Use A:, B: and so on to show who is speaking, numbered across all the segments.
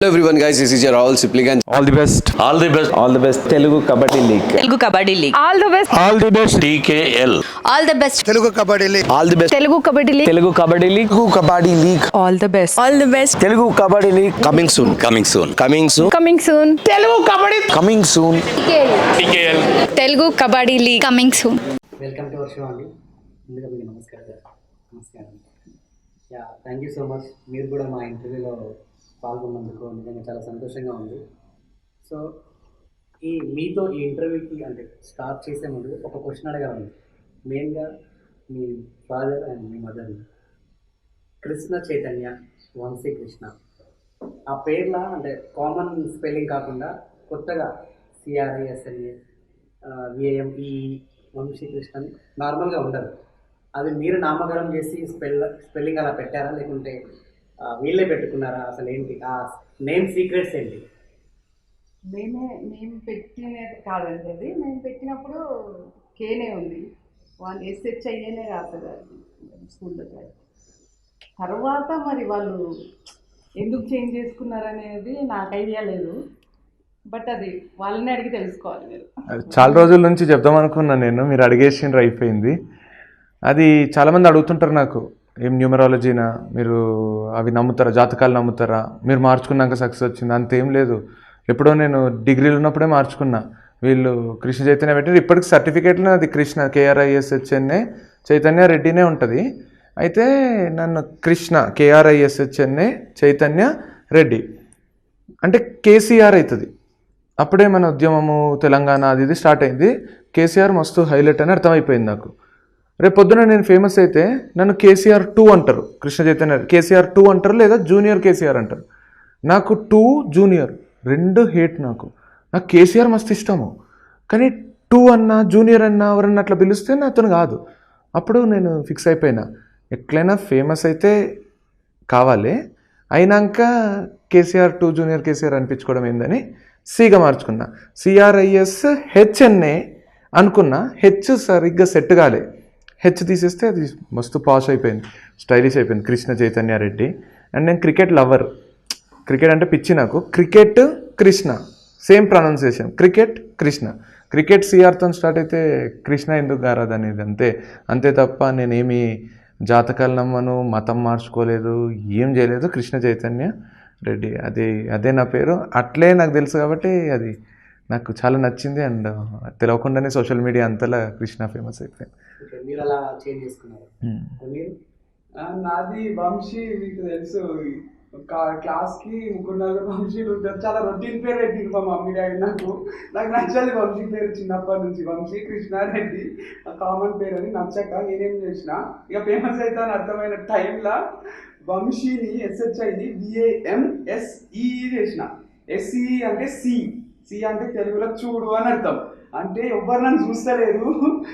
A: Hello everyone guys, this is your Rahul Sipligan.
B: All the best.
C: All the best.
B: All the best. Telugu Kabaddi League.
D: Telugu Kabaddi League.
E: All the best.
B: All the best.
C: TKL.
D: All the best.
A: Telugu Kabaddi League. All the best.
E: Telugu Kabaddi League.
B: Telugu Kabaddi League.
A: Telugu Kabaddi League.
E: All the best.
D: All the best.
B: Telugu Kabaddi League.
A: Coming soon.
C: Coming soon.
A: Coming soon.
E: Coming soon.
A: Telugu Kabaddi. Coming soon.
C: TKL.
E: Telugu Kabaddi League.
D: Coming soon.
F: Welcome to our show అండి. ముందుగా మీకు నమస్కారం. Thank you so much. మీరు కూడా మా ఇంటర్వ్యూలో పాల్గొన్నందుకు నిజంగా చాలా సంతోషంగా ఉంది. సో మీతో ఈ ఇంటర్వ్యూకి అంటే స్టార్ట్ చేసే ముందు ఒక క్వశ్చన్ అడగాలి. మెయిన్గా మీ ఫాదర్ అండ్ మీ మదర్ని కృష్ణ చైతన్య, వంశీ కృష్ణ, ఆ పేర్ల అంటే కామన్ స్పెల్లింగ్ కాకుండా కొత్తగా CRISNA VAME వంశీకృష్ణ అని నార్మల్గా ఉండదు. అది మీరు నామకరణం చేసి స్పెల్లింగ్ అలా పెట్టారా, లేకుంటే వీళ్ళే పెట్టుకున్నారా? అసలు ఏంటి ఆ నేమ్ సీక్రెట్స్ ఏంటి?
G: మేము పెట్టినది కాదండి, అది మేము పెట్టినప్పుడు కేనే ఉంది, వాళ్ళు SHIనే రాస్తారు స్కూల్లో. తర్వాత మరి వాళ్ళు ఎందుకు చేంజ్ చేసుకున్నారనేది నాకు ఐడియా లేదు, బట్ అది వాళ్ళని అడిగి తెలుసుకోవాలి. మీరు
B: చాలా రోజుల నుంచి చెప్దాం అనుకున్నాను నేను, మీరు అడిగేసిండ్రు, అయిపోయింది. అది చాలామంది అడుగుతుంటారు నాకు, ఏం న్యూమరాలజీనా మీరు, అవి నమ్ముతారా, జాతకాలు నమ్ముతారా, మీరు మార్చుకున్నాక సక్సెస్ వచ్చింది? అంతేం లేదు. ఎప్పుడో నేను డిగ్రీలు ఉన్నప్పుడే మార్చుకున్నా. వీళ్ళు కృష్ణ చైతన్య పెట్టారు, ఇప్పటికి సర్టిఫికేట్లో అది కృష్ణ KRISHNA చైతన్య రెడ్డినే ఉంటుంది. అయితే నన్ను కృష్ణ KRISHNA చైతన్య రెడ్డి అంటే KCR అవుతుంది. అప్పుడే మన ఉద్యమము తెలంగాణ అది ఇది స్టార్ట్ అయింది. KCR మస్తు హైలైట్ అని అర్థమైపోయింది నాకు. రేపు పొద్దున నేను ఫేమస్ అయితే నన్ను KCR 2 అంటారు, కృష్ణ చైతన్య KCR 2 అంటారు, లేదా జూనియర్ KCR అంటారు. నాకు 2 జూనియర్ రెండు హేట్. నాకు KCR మస్తు ఇష్టము, కానీ 2 అన్నా జూనియర్ అన్నా ఎవరన్నా అట్లా పిలిస్తే నాతో కాదు. అప్పుడు నేను ఫిక్స్ అయిపోయినా, ఎట్లయినా ఫేమస్ అయితే కావాలి, అయినాక KCR 2 జూనియర్ KCR అనిపించుకోవడం ఏందని Cగా మార్చుకున్నా. CRISHNA అనుకున్నా, హెచ్ సరిగ్గా సెట్ కాలే. హెచ్ తీసేస్తే అది మస్తు పాష్ అయిపోయింది, స్టైలిష్ అయిపోయింది, కృష్ణ చైతన్య రెడ్డి. అండ్ నేను క్రికెట్ లవర్, క్రికెట్ అంటే పిచ్చి నాకు. Cricket Krishna same pronunciation, cricket Krishna. Cricket CRతో స్టార్ట్ అయితే కృష్ణ ఎందుకు గారదు అనేది, అంతే తప్ప నేనేమి జాతకాలు నమ్మను, మతం మార్చుకోలేదు, ఏం చేయలేదు. కృష్ణ చైతన్య రెడ్డి అదే నా పేరు. అట్లే నాకు తెలుసు కాబట్టి అది నాకు చాలా నచ్చింది. అండ్ తెలియకుండానే సోషల్ మీడియా అంతలా కృష్ణ ఫేమస్ అయిపోయింది.
F: మీరు అలా చేంజ్ చేసుకున్నారు. మీరు
H: నాది వంశీ, మీకు తెలుసు క్లాస్కి ముగ్గురు వంశీలు ఉంటారు. చాలా రొటీన్ పేరు పెట్టింది మా మమ్మీ డాడీ. నాకు నచ్చదు వంశీ పేరు చిన్నప్పటి నుంచి. వంశీ కృష్ణారెడ్డి కామన్ పేరు అని నచ్చక నేనేం చేసిన, ఇక ఫేమస్ అవుతాను అర్థమైన టైంలో వంశీని SHIని VAMSE చేసిన. SE అంటే సి అంటే తెలుగులో చూడు అని అర్థం. అంటే ఎవ్వరు నన్ను చూస్తలేరు,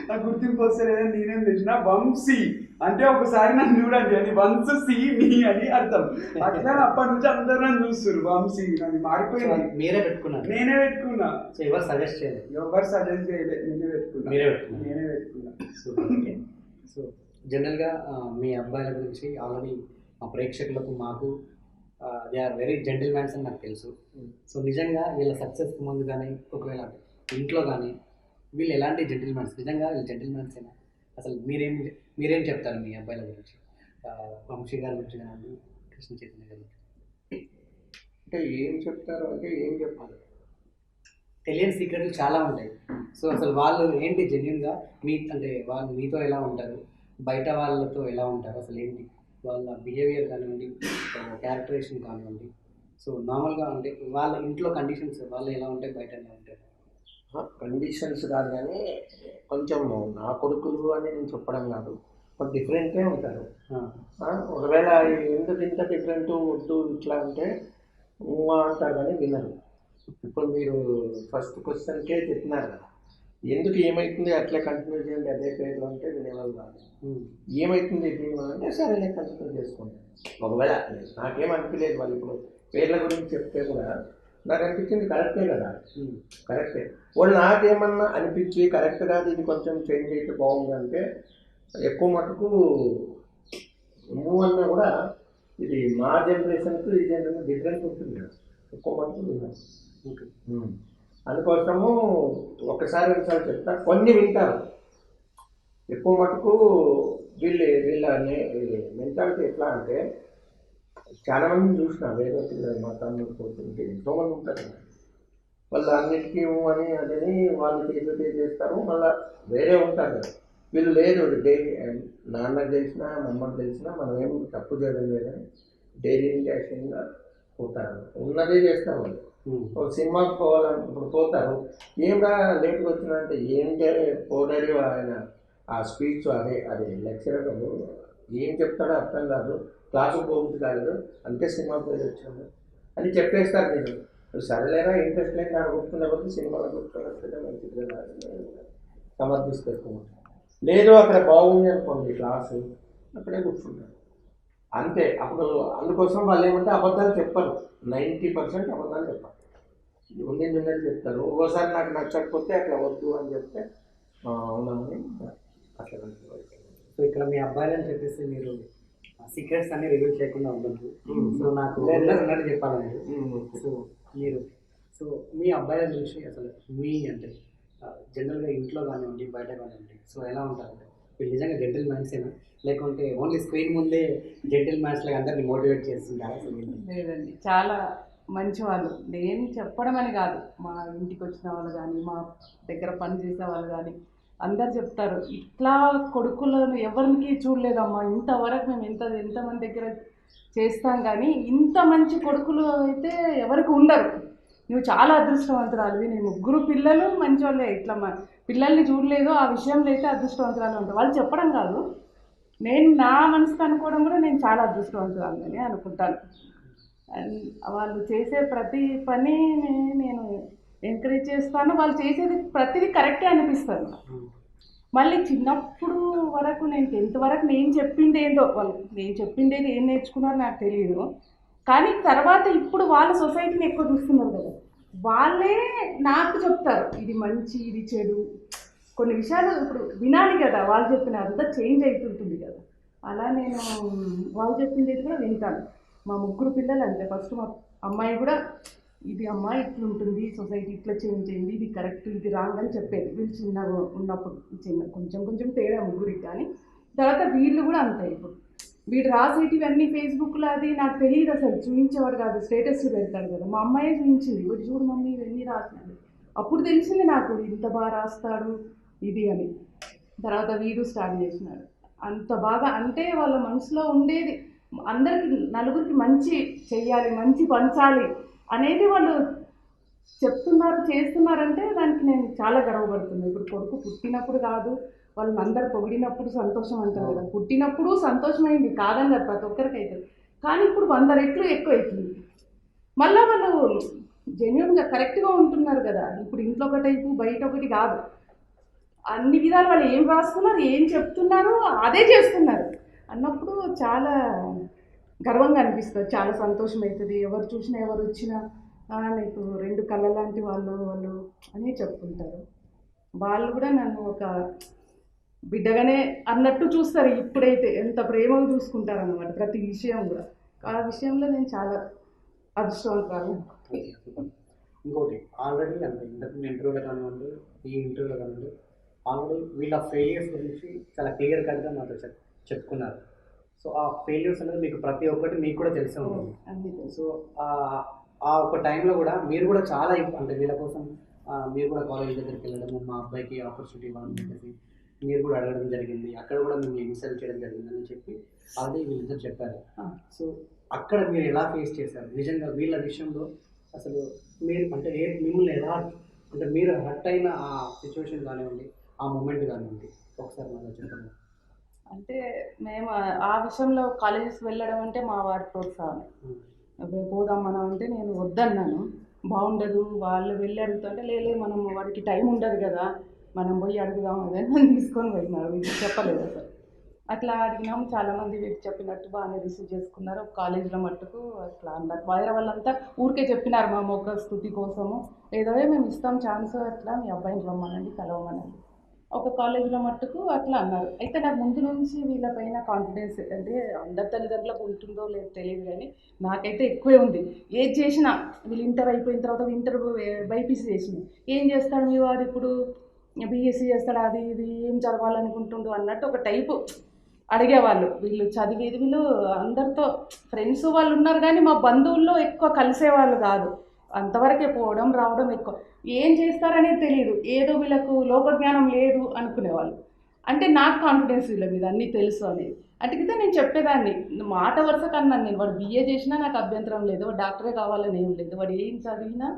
H: నాకు గుర్తింపు వస్తలేదని నేనేం చేసిన వంశీ అంటే ఒకసారి నన్ను చూడండి అని, వంశ సి మీ అని అర్థం. అట్లా అప్పటి నుంచి అందరూ నన్ను చూస్తారు వంశీ. అది మారిపోయింది.
F: మీరే పెట్టుకున్నారు?
H: నేనే పెట్టుకున్నా.
F: సో ఎవరు సజెస్ట్ చేయలేదు?
H: ఎవరు సజెస్ట్ చేయలేదు, నేనే పెట్టుకున్నా.
F: సో జనరల్గా మీ అబ్బాయిల గురించి ఆల్రెడీ మా ప్రేక్షకులకు మాకు దే ఆర్ వెరీ జెంటిల్మెన్స్ అని నాకు తెలుసు. సో నిజంగా వీళ్ళ సక్సెస్కి ముందు కానీ ఒకవేళ ఇంట్లో కానీ వీళ్ళు ఎలాంటి జెంటిల్మెన్స్? నిజంగా వీళ్ళు జెంటిల్మెన్స్ అయినా అసలు మీరేం చెప్తారు మీ అబ్బాయిల గురించి, వంశీ గారి గురించి కానీ కృష్ణ చైతన్య గారి గురించి?
I: అంటే ఏం చెప్తారు అంటే ఏం చెప్పాలి,
F: తెలియని సీక్రెట్లు చాలా ఉంటాయి. సో అసలు వాళ్ళు ఏంటి జెన్యున్గా అంటే వాళ్ళు మీతో ఎలా ఉంటారు, బయట వాళ్ళతో ఎలా ఉంటారు, అసలు ఏంటి వాళ్ళ బిహేవియర్ కానివ్వండి, క్యారెక్టరేషన్ కానివ్వండి. సో నార్మల్గా అంటే వాళ్ళ ఇంట్లో కండిషన్స్ వాళ్ళు ఎలా ఉంటాయి, బయట ఎలా ఉంటాయి?
I: కండిషన్స్ కాదు, కానీ కొంచెం నా కొడుకులు అని నేను చెప్పడం కాదు, కొంచెం డిఫరెంట్గా ఉంటారు. ఒకవేళ ఎందుకు ఇంత డిఫరెంట్ వద్దు ఇట్లా అంటే అంటారు కానీ వినరు. ఇప్పుడు మీరు ఫస్ట్ క్వశ్చన్కే చెప్పినారు కదా, ఎందుకు ఏమవుతుంది అట్లా కంటిన్యూ చేయండి అదే పేర్లు అంటే వినేవాళ్ళు కాదు. ఏమవుతుంది దీనివల్ల అంటే సరే నేను కంటిన్యూ చేసుకుంటాను. ఒకవేళ నాకేం అనిపించలేదు, వాళ్ళు ఇప్పుడు పేర్ల గురించి చెప్తే కూడా నాకు అనిపించింది కరెక్టే కదా, కరెక్టే. వాళ్ళు నాకేమన్నా అనిపించి కరెక్ట్ కాదు ఇది కొంచెం చేంజ్ అయితే బాగుందంటే ఎక్కువ మటుకు నువ్వు అన్నా కూడా ఇది మా జనరేషన్కు ఈ జనరేషన్ డిఫరెన్స్ ఉంటుంది కదా. వరకు విన్నారు. అందుకోసము ఒకసారి ఒకసారి చెప్తా, కొన్ని వింటారు. ఎక్కువ మటుకు వీళ్ళ మెంటాలిటీ ఎట్లా అంటే, చాలా మందిని చూసిన వేరే పిల్లలు మా తమ్ముడు పోతుంటే ఎంతోమంది ఉంటారు కదా, వాళ్ళు అన్నిటికీ అని అదని వాళ్ళు చేస్తారు. మళ్ళీ వేరే ఉంటారు కదా, వీళ్ళు లేదు డైలీ నాన్నకు తెలిసినా అమ్మకు తెలిసినా మనం ఏం తప్పు చేయడం లేదని డైలీ ఇంటాక్షన్గా పోతారు, ఉన్నదే చేస్తారు వాళ్ళు. ఒక సినిమాకి పోవాలని ఇప్పుడు పోతారు, ఏమిరా లేట్గా వచ్చినంటే ఏంటంటే పోరాడి ఆయన ఆ స్పీచ్ అదే లెక్చరర్ ఏం చెప్తాడో అర్థం కాదు, క్లాసుకు పోవచ్చు కాలేదు, అంతే సినిమాకి పోయి వచ్చాము అని చెప్పేస్తారు. మీరు సరేలేరా ఇంట్రెస్ట్ లేక కూర్చునే బట్టి సినిమాలో కూర్చోవట్లేదు మంచిగా సమర్థిస్తారు. లేదు అక్కడ బాగుంది అనుకోండి క్లాసు, అక్కడే కూర్చుంటారు అంతే. అప్పుడు అందుకోసం వాళ్ళు ఏమంటే అబద్ధాలు చెప్పరు, 90% అబద్ధాలు చెప్పరు, ఉంది నిన్నది చెప్తారు. ఒక్కోసారి నాకు నచ్చకపోతే అట్లా వద్దు అని చెప్తే అవునని అట్లా.
F: సో ఇక్కడ మీ అబ్బాయిలు అని చెప్పేసి మీరు సీక్రెట్స్ అన్ని రివీల్ చేయకుండా ఉండదు. సో నాకు ఉన్నట్టు చెప్పాలి మీరు. సో మీ అబ్బాయిల గురించి అసలు మీ అంటే జనరల్గా ఇంట్లో కానివ్వండి బయట కానివ్వండి సో ఎలా ఉంటారంటే మీరు నిజంగా జెంటిల్ మ్యాన్సేనా, లేకుంటే ఓన్లీ స్క్రీన్ ముందే జెంటిల్ మ్యాన్స్ లాగా అందరినీ మోటివేట్ చేస్తుంటారా?
G: లేదండి, చాలా మంచి వాళ్ళు. నేను చెప్పడం అని కాదు, మా ఇంటికి వచ్చిన వాళ్ళు కానీ మా దగ్గర పని చేసే వాళ్ళు కానీ అందరు చెప్తారు, ఇట్లా కొడుకులను ఎవరికి చూడలేదమ్మా, ఇంతవరకు మేము ఎంతమంది దగ్గర చేస్తాం కానీ ఇంత మంచి కొడుకులు అయితే ఎవరికి ఉండరు, నువ్వు చాలా అదృష్టవంతురాలివి, నేను 3 పిల్లలు మంచి వాళ్ళే, ఇట్లా పిల్లల్ని చూడలేదు ఆ విషయంలో అయితే అదృష్టవంతురాలు ఉంటారు. వాళ్ళు చెప్పడం కాదు, నేను నా మనసుకు అనుకోవడం కూడా నేను చాలా అదృష్టవంతురాలని అనుకుంటాను. అండ్ వాళ్ళు చేసే ప్రతి పని నేను ఎంకరేజ్ చేస్తాను, వాళ్ళు చేసేది ప్రతిదీ కరెక్టే అనిపిస్తుంది. మళ్ళీ చిన్నప్పుడు వరకు నేను 10th వరకు నేను చెప్పింది ఏందో, వాళ్ళు నేను చెప్పింది ఏం నేర్చుకున్నారో నాకు తెలియదు. కానీ తర్వాత ఇప్పుడు వాళ్ళ సొసైటీని ఎక్కువ చూస్తున్నారు కదా, వాళ్ళే నాకు చెప్తారు ఇది మంచి ఇది చెడు, కొన్ని విషయాలు ఇప్పుడు వినాలి కదా, వాళ్ళు చెప్పిన అంతా చేంజ్ అవుతుంటుంది కదా, అలా నేను వాళ్ళు చెప్పింది కూడా వింటాను. మా 3 పిల్లలు అంతే, ఫస్ట్ మా అమ్మాయి కూడా ఇది అమ్మాయి ఇట్లుంటుంది సొసైటీ ఇట్లా చేంజ్ అయింది, ఇది కరెక్ట్ ఇది రాంగ్ అని చెప్పేది. వీళ్ళు చిన్నగా ఉన్నప్పుడు కొంచెం తేడా 3కి, కానీ తర్వాత వీళ్ళు కూడా అంతే. ఇప్పుడు వీడు రాసేటివి అన్నీ ఫేస్బుక్లో అది నాకు తెలియదు, అసలు చూపించేవాడు కాదు, స్టేటస్ పెడతాడు కదా, మా అమ్మాయే చూపించింది, వీడు చూడు మమ్మీ ఇవన్నీ రాసినాడు, అప్పుడు తెలిసింది నాకు ఇంత బాగా రాస్తాడు ఇది అని. తర్వాత వీడు స్టార్ట్ చేసినాడు, అంత బాగా అంటే వాళ్ళ మనసులో ఉండేది అందరికి నలుగురికి మంచి చెయ్యాలి, మంచి పంచాలి అనేది వాళ్ళు చెప్తున్నారు చేస్తున్నారంటే దానికి నేను చాలా గర్వపడుతున్నాను. ఇప్పుడు కొడుకు పుట్టినప్పుడు కాదు, వాళ్ళని అందరు పొగిడినప్పుడు సంతోషం అంటారు కదా, పుట్టినప్పుడు సంతోషమైంది కాదని కాదు ప్రతి ఒక్కరికి అవుతుంది, కానీ ఇప్పుడు 100 రెట్లు ఎక్కువ అవుతుంది. మళ్ళీ వాళ్ళు జెన్యున్గా కరెక్ట్గా ఉంటున్నారు కదా, ఇప్పుడు ఇంట్లో ఒక టైపు బయట ఒకటి కాదు, అన్ని విధాలు వాళ్ళు ఏం రాస్తున్నారు ఏం చెప్తున్నారు అదే చేస్తున్నారు అన్నప్పుడు చాలా గర్వంగా అనిపిస్తుంది, చాలా సంతోషం అవుతుంది. ఎవరు చూసినా ఎవరు వచ్చినా నీకు 2 కళ్ళ లాంటి వాళ్ళు అని చెప్తుంటారు. వాళ్ళు కూడా నన్ను ఒక బిడ్డగానే అన్నట్టు చూస్తారు, ఇప్పుడైతే ఎంత ప్రేమగా చూసుకుంటారు అన్నమాట ప్రతి విషయం కూడా. ఆ విషయంలో నేను చాలా అదృష్టవంతురాలు.
F: ఇంకోటి ఆల్రెడీ అంటే ఇంటర్వ్యూలో కానివ్వండి ఈ ఇంటర్వ్యూలో కానివ్వండి ఆల్రెడీ వీళ్ళ ఫెయిలియర్స్ గురించి చాలా క్లియర్ కట్గా నాతో చెప్పుకున్నారు. సో ఆ ఫెయిల్యూర్స్ అనేది మీకు ప్రతి ఒక్కటి మీకు కూడా తెలిసే ఉంటుంది. సో ఆ ఒక టైంలో కూడా మీరు కూడా చాలా అంటే వీళ్ళ కోసం మీరు కూడా కాలేజ్ దగ్గరికి వెళ్ళడము, మా అబ్బాయికి ఆపర్చునిటీ ఇవ్వాలని చెప్పేసి మీరు కూడా అడగడం జరిగింది, అక్కడ కూడా మేము ఇన్సల్ట్ చేయడం జరిగిందని చెప్పి ఆల్రెడీ వీళ్ళిద్దరు చెప్పారు. సో అక్కడ మీరు ఎలా ఫేస్ చేశారు నిజంగా వీళ్ళ విషయంలో, అసలు మీరు అంటే మిమ్మల్ని ఎలా అంటే మీరు హర్ట్ అయిన ఆ సిచ్యువేషన్ కానివ్వండి ఆ మూమెంట్ కానివ్వండి ఒకసారి మనం చెప్పండి.
G: అంటే మేము ఆ విషయంలో కాలేజెస్కి వెళ్ళడం అంటే మా వారి ప్రోత్సాహం, పోదాం మనం అంటే నేను వద్దన్నాను, బాగుండదు వాళ్ళు వెళ్ళి అడుగుతుంటే లేలే మనం వాడికి టైం ఉండదు కదా మనం పోయి అడుగుదాం అదని నన్ను తీసుకొని పోయినారు, వీటికి చెప్పలేదు అసలు. అట్లా అడిగినాం, చాలామంది వీటికి చెప్పినట్టు బాగానే రిసీవ్ చేసుకున్నారు. కాలేజీలో మట్టుకు అట్లా అన్నారు, వేరే వాళ్ళంతా ఊరికే చెప్పినారు మా మొక్క స్థుతి కోసము, ఏదో మేము ఇస్తాం ఛాన్స్, అట్లా మీ అబ్బాయిని రమ్మనండి కలవమనండి, ఒక కాలేజీలో మట్టుకు అట్లా అన్నారు. అయితే నాకు ముందు నుంచి వీళ్ళపైన కాన్ఫిడెన్స్ అంటే అందరి తల్లిదండ్రులకు ఉంటుందో లేదో తెలియదు కానీ నాకైతే ఎక్కువే ఉంది. ఏది చేసినా వీళ్ళు ఇంటర్ అయిపోయిన తర్వాత ఇంటర్ బైపీసీ చేసింది, ఏం చేస్తాడు మీ వాడు ఇప్పుడు, బీఎస్సీ చేస్తాడు, అది ఇది ఏం చదవాలనుకుంటుండు అన్నట్టు ఒక టైపు అడిగేవాళ్ళు. వీళ్ళు చదివేది వీళ్ళు అందరితో ఫ్రెండ్స్ వాళ్ళు ఉన్నారు కానీ మా బంధువుల్లో ఎక్కువ కలిసేవాళ్ళు కాదు. అంతవరకే పోవడం రావడం ఎక్కువ. ఏం చేస్తారనేది తెలియదు, ఏదో వీళ్ళకు లోకజ్ఞానం లేదు అనుకునేవాళ్ళు. అంటే నాకు కాన్ఫిడెన్స్ వీళ్ళ మీద అన్నీ తెలుసు అనేది. అటుకితే నేను చెప్పేదాన్ని మాట వరుస కన్నాను నేను, వాడు బీఏ చేసినా నాకు అభ్యంతరం లేదు, వాడు డాక్టరే కావాలని ఏం లేదు, వాడు ఏం చదివినా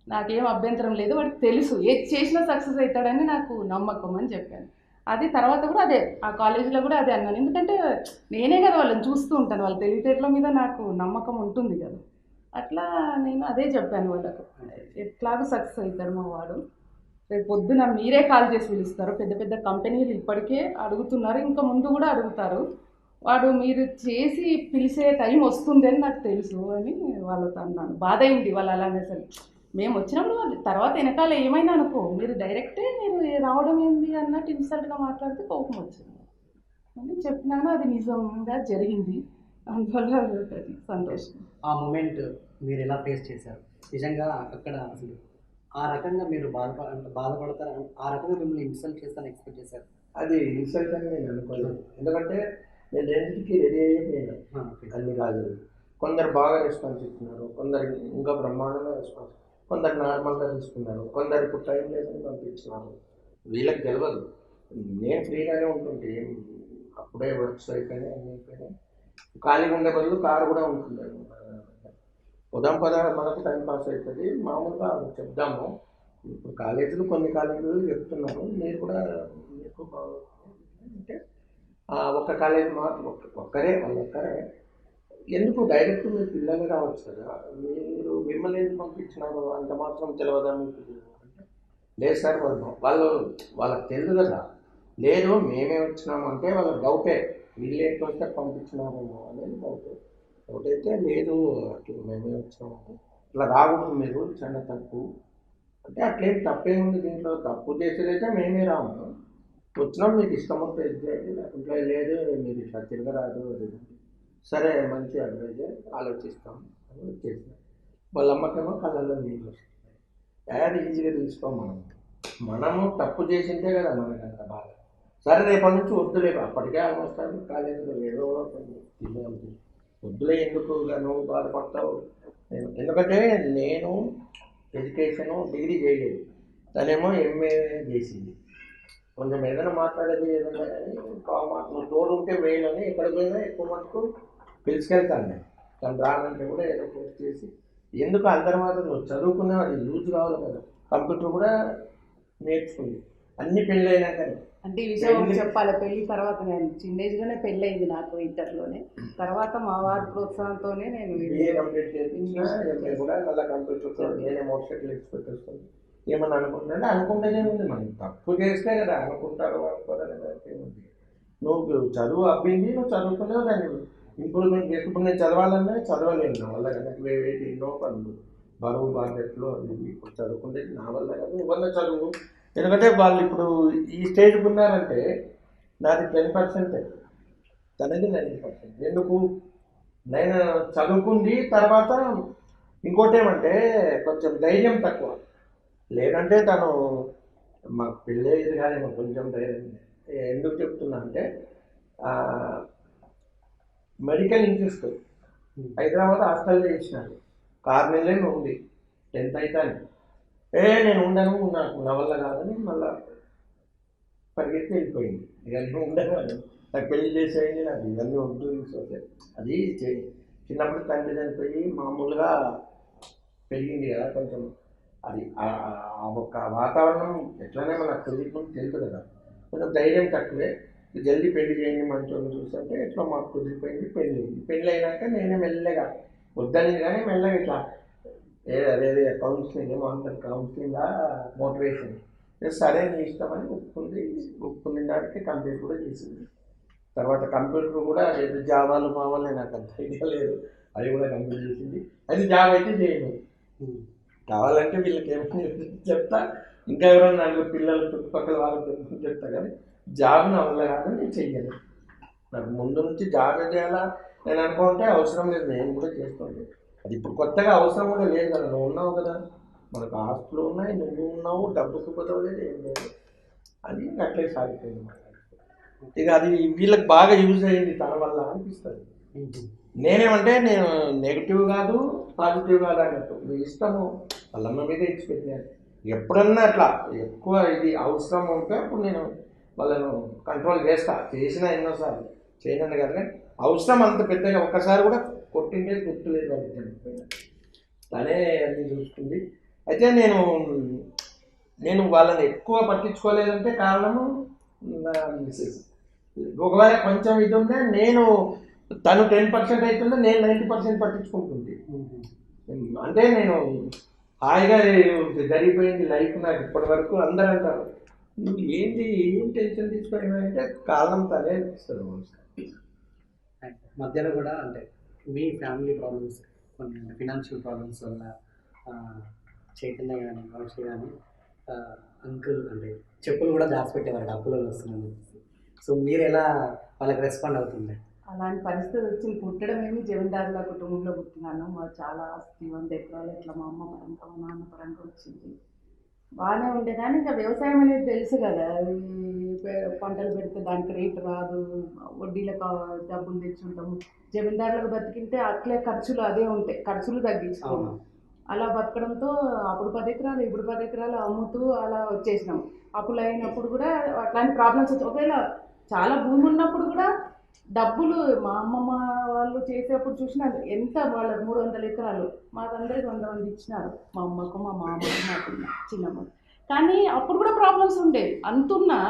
G: నాకేం అభ్యంతరం లేదు, వాడికి తెలుసు ఏది చేసినా సక్సెస్ అవుతాడని నాకు నమ్మకం అని చెప్పాను. అది తర్వాత కూడా అదే ఆ కాలేజీలో కూడా అదే అన్నాను. ఎందుకంటే నేనే కదా వాళ్ళని చూస్తూ ఉంటాను, వాళ్ళ తెలివితేటల మీద నాకు నమ్మకం ఉంటుంది కదా. అట్లా నేను అదే చెప్పాను వాళ్ళకు, ఎట్లాగో సక్సెస్ అవుతాడు మా వాడు, రేపు పొద్దున మీరే కాల్ చేసి పిలుస్తారు, పెద్ద పెద్ద కంపెనీలు ఇప్పటికే అడుగుతున్నారు, ఇంకా ముందు కూడా అడుగుతారు, వాడు మీరు చేసి పిలిచే టైం వస్తుంది అని నాకు తెలుసు అని వాళ్ళతో అన్నాను. బాధ అయింది వాళ్ళు అలానే. సరే మేము వచ్చినప్పుడు తర్వాత వెనకాల ఏమైనా అనుకో, మీరు డైరెక్టే మీరు రావడం ఏంది అన్నట్టు ఇన్సల్ట్గా మాట్లాడితే కోపం వచ్చింది అని చెప్పినాను. అది నిజంగా జరిగింది, అందువల్ల సంతోషం.
F: ఆ మూమెంట్ మీరు ఎలా ఫేస్ చేశారు? నిజంగా అక్కడ అసలు ఆ రకంగా మీరు బాధపడతారు, ఆ రకంగా మిమ్మల్ని ఇన్సల్ట్ చేస్తాను ఎక్స్పెక్ట్ చేశారు?
I: అది ఇన్సల్ట్ అని నేను అనుకోలేదు, ఎందుకంటే నేను రెండింటికి రెడీ అయిపోయాను. అన్ని కాలేదు, కొందరు బాగా రెస్పాన్స్ ఇస్తున్నారు, కొందరు ఇంకా బ్రహ్మాండంగా రెస్పాన్స్, కొందరు నార్మల్గా తీసుకున్నారు, కొందరు ఇప్పుడు టైం లేదని పంపించినారు. వీళ్ళకి తెలియదు, నేను ఫ్రీగానే ఉంటుంటే అప్పుడే వర్క్స్ అయిపోయినాయి, అన్నీ అయిపోయినాయి, ఖాళీగా ఉండే బదులు కారు కూడా ఉంటుంది. పద మనకు టైం పాస్ అవుతుంది, మామూలుగా చెప్దాము. ఇప్పుడు కాలేజీలు కొన్ని కాలేజీలు చెప్తున్నాను, మీరు కూడా మీకు అంటే ఒక్క కాలేజీ మాత్రం ఒక్కరే ఎందుకు డైరెక్ట్ మీరు పిల్లలు రావచ్చు కదా, మీరు మిమ్మల్ని ఎందుకు పంపించినారు అంత మాత్రం తెలియదా మీకు అంటే, లేదు సార్ వాళ్ళకి తెలియదు కదా, లేదు మేమే వచ్చినాము అంటే వాళ్ళ డౌటే, వీళ్ళు ఎట్లా వస్తే పంపించినారేమో అనేది డౌట్ అయితే, లేదు అట్లా మేమే వచ్చినాము ఇట్లా రాకూడదు, మీరు చాలా తప్పు అంటే అట్లేం తప్పేముంది దీంట్లో, తప్పు చేసేదైతే మేమే రాము, వచ్చినాం మీకు ఇష్టం ఉంటే ఇది లేకుంటే లేదు మీరు ఇట్లా తిరగరాదు, సరే మంచి అడ్వైజర్ ఆలోచిస్తాం అని వచ్చేసిన. వాళ్ళ అమ్మకేమో కళ్ళల్లో నీళ్ళు వస్తున్నాయి, యాడ్ ఈజీగా తీసుకోం, మనము తప్పు చేసింటే కదా మనకు అంత బాధ. సరే రేపటి నుంచి వద్దులే, అప్పటికే ఆల్మోస్ట్ కాలేజీలో ఏదో తినేది వద్దులే, ఎందుకు నువ్వు బాధపడతావు. ఎందుకంటే నేను ఎడ్యుకేషను డిగ్రీ చేయలేదు, తనేమో ఎంఏ చేసింది, కొంచెం ఏదైనా మాట్లాడేది ఏదైనా కానీ నువ్వు తోడు ఉంటే వేయాలని ఎక్కడికి పోయినా ఎక్కువ మటుకు పిలుచుకెళ్తాను నేను, తను రానంటే కూడా ఏదో కోర్స్ చేసి, ఎందుకు అందరి మాత్రం నువ్వు చదువుకునే అది యూజ్ కావాలి కదా, కంప్యూటర్ కూడా నేర్చుకుంది అన్ని పెళ్ళి అయినాకనే.
G: అంటే ఈ విషయం చెప్పాలి, పెళ్ళి తర్వాత నేను చిన్న ఏజ్లోనే పెళ్ళి అయింది నాకు, ఇంటర్లోనే. తర్వాత మా వారి ప్రోత్సాహంతోనే నేను
I: బిఏ కంప్లీట్ చేయించిన ఎంఏ కూడా మళ్ళీ కంప్యూటర్తో నేనే మోటార్ సైకిల్ ఎక్స్పెక్ట్ వస్తుంది. ఏమన్నా అనుకుంటుంటే అనుకుంటేనే ఉంది, మనం తప్పు చేస్తే కదా అనుకుంటారు అనుకోవాలనే ఉంది. నువ్వు చదువు అబ్బింది, నువ్వు చదువుకునేవు, దాన్ని ఇంప్రూవ్మెంట్ చేసుకుంటూ నేను చదవాలన్నా చదవలేను, నా వల్ల కదా, ఎన్నో పనులు బరువు బాధ్యతలు అది ఇప్పుడు చదువుకుంటే నా వల్ల కదా, నువ్వన్నా చదువు. ఎందుకంటే వాళ్ళు ఇప్పుడు ఈ స్టేజ్కి ఉన్నారంటే నాది 10%, తనది 90%. ఎందుకు నేను చదువుకుంది తర్వాత ఇంకోటి ఏమంటే కొంచెం ధైర్యం తక్కువ, లేదంటే తను మాకు పెళ్ళేది కానీ మాకు కొంచెం ధైర్యం. ఎందుకు చెప్తున్నా అంటే మెడికల్ ఇంట్రెస్ట్ హైదరాబాద్ హాస్టల్లో చేసినారు, 6 నెలలే ఉంది, 10th అవుతాను, నేను ఉండను నాకు నా వల్ల కాదని మళ్ళీ పరిగెత్తి వెళ్ళిపోయింది. ఇవన్నీ ఉండను నాకు పెళ్లి చేసేయండి, నాకు ఇవన్నీ వద్దు తీసుకోవాలి. అది చిన్నప్పుడు తండ్రి చనిపోయి మామూలుగా పెరిగింది కదా, కొంచెం అది ఒక వాతావరణం ఎట్లనే మనకు తెలియకుండా తెలుసు కదా, కొంచెం ధైర్యం తక్కువే, జల్దీ పెళ్లి చేయండి మంచోళ్ళని చూస్తుంటే ఎట్లా మాకు కుదిరిపోయింది, పెళ్ళి అయినాక నేనే మెల్లగా వద్దని కానీ మెల్లగా ఇట్లా అదే కౌన్సిలింగ్ ఏమో అంటారు, కౌన్సిలింగ్ మోటివేషన్, సరే నీ ఇష్టమని ఒప్పుకున్న దానికి కంప్లీట్ కూడా చేసింది. తర్వాత కంప్యూటర్ కూడా ఏదో జావాలు మావాళ్ళు నాకు అంత ఐడియా లేదు, అది కూడా కంప్లీట్ చేసింది. అది జాబ్ అయితే చేయను, కావాలంటే వీళ్ళకి ఏమైనా చెప్తా, ఇంకా ఎవరైనా నలుగురు పిల్లలు చుట్టుపక్కల వాళ్ళకి చెప్తా కానీ జాబ్ నా వల్ల కాదు, నేను చెయ్యను. నాకు ముందు నుంచి జాబ్ చేయాలా నేను అనుకుంటే అవసరం లేదు, నేను కూడా చేస్తుండే. అది ఇప్పుడు కొత్తగా అవసరం కూడా లేదు కదా, నువ్వు ఉన్నావు కదా, మనకు ఆస్తులు ఉన్నాయి, నువ్వు ఉన్నావు, డబ్బుకు కుదరలేదు, ఏం లేదు, అది అట్లే సాగిపోయింది. ఇక అది వీళ్ళకి బాగా యూజ్ అయ్యింది తన వల్ల అనిపిస్తుంది. నేనేమంటే నేను నెగిటివ్ కాదు పాజిటివ్ కాదు అన్నట్టు, మీ ఇష్టము వాళ్ళమ్మ మీద ఇచ్చి పెట్టాను. ఎప్పుడన్నా అట్లా ఎక్కువ ఇది అవసరం ఉంటే అప్పుడు నేను వాళ్ళను కంట్రోల్ చేసినా ఎన్నోసార్లు చేయనని కాదు, కానీ అవసరం అంత పెద్దగా ఒక్కసారి కూడా కొట్టిండేది గుర్తులేదు వాళ్ళకి, తనే అన్ని చూసుకుంది. అయితే నేను వాళ్ళని ఎక్కువ పట్టించుకోలేదంటే కారణము మిస్సెస్. ఒకవేళ కొంచెం ఇది ఉంటే నేను తను 10% అవుతుంటే నేను 90% పట్టించుకుంటుంది. అంటే నేను హాయిగా జరిగిపోయింది లైఫ్ నాకు ఇప్పటి వరకు. అందరూ అంటారు నువ్వు ఏంటి ఏం టెన్షన్ తీసుకోవాలంటే కారణం తనే అనిపిస్తుంది.
F: మధ్యలో కూడా అంటే మీ ఫ్యామిలీ ప్రాబ్లమ్స్, కొన్ని ఫినాన్షియల్ ప్రాబ్లమ్స్ వల్ల చైతన్య కానీ వంశీ కానీ అంకుల్ అంటే చెప్పులు కూడా దాచిపెట్టేవారు డబ్బులలో వస్తుందని. సో మీరు ఎలా వాళ్ళకి రెస్పాండ్ అవుతుంది?
G: అలాంటి పరిస్థితి వచ్చింది. పుట్టడం ఏమి జమీందారుల కుటుంబంలో పుట్టినాను. మా చాలా ఆస్తి 100 ఎకరాలు ఇట్లా మా అమ్మ పరంగా మా నాన్న పరంగా వచ్చింది. బాగానే ఉండే కానీ ఇంకా వ్యవసాయం అనేది తెలుసు కదా, అది పంటలు పెడితే దానికి రేటు రాదు, వడ్డీలకు డబ్బులు తెచ్చుంటాము. జమీందారులకు బతికితే అట్లే ఖర్చులు అదే ఉంటాయి, ఖర్చులు తగ్గించుకోము. అలా బతకడంతో అప్పుడు 10 ఎకరాలు ఇప్పుడు 10 ఎకరాలు అమ్ముతూ అలా వచ్చేసినాం. అప్పులు అయినప్పుడు కూడా అట్లాంటి ప్రాబ్లమ్స్ వచ్చాయి. ఒకవేళ చాలా భూమి ఉన్నప్పుడు కూడా డబ్బులు మా అమ్మమ్మ వాళ్ళు చేసేప్పుడు చూసినా ఎంత వాళ్ళ 300 ఎకరాలు మాకందరికి 100 మంది ఇచ్చినారు, మా అమ్మకు మా మామకు మాకు చిన్నమ్మ. కానీ అప్పుడు కూడా ప్రాబ్లమ్స్ ఉండేవి. అంతున్నా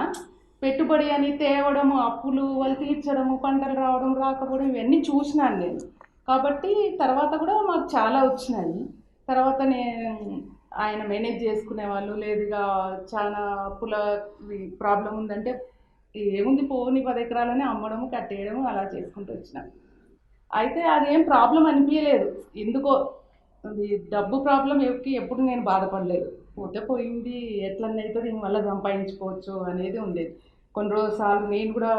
G: పెట్టుబడి అని తేవడము, అప్పులు వాళ్ళు తీర్చడము, పంటలు రావడం రాకపోవడం ఇవన్నీ చూసినాను నేను. కాబట్టి తర్వాత కూడా మాకు చాలా వచ్చినాయి. తర్వాత ఆయన మేనేజ్ చేసుకునేవాళ్ళు. లేదుగా చాలా అప్పుల ప్రాబ్లం ఉందంటే ఏముంది పోని 10 ఎకరాలని అమ్మడము కట్టేయడము అలా చేసుకుంటూ వచ్చినాం. అయితే అదేం ప్రాబ్లం అనిపించలేదు. ఎందుకో అది డబ్బు ప్రాబ్లం ఎప్పుడు నేను బాధపడలేదు. పోతే పోయింది, ఎట్లన్నా అవుతుంది, మళ్ళీ సంపాదించుకోవచ్చు అనేది ఉండేది. కొన్ని రోజులు నేను కూడా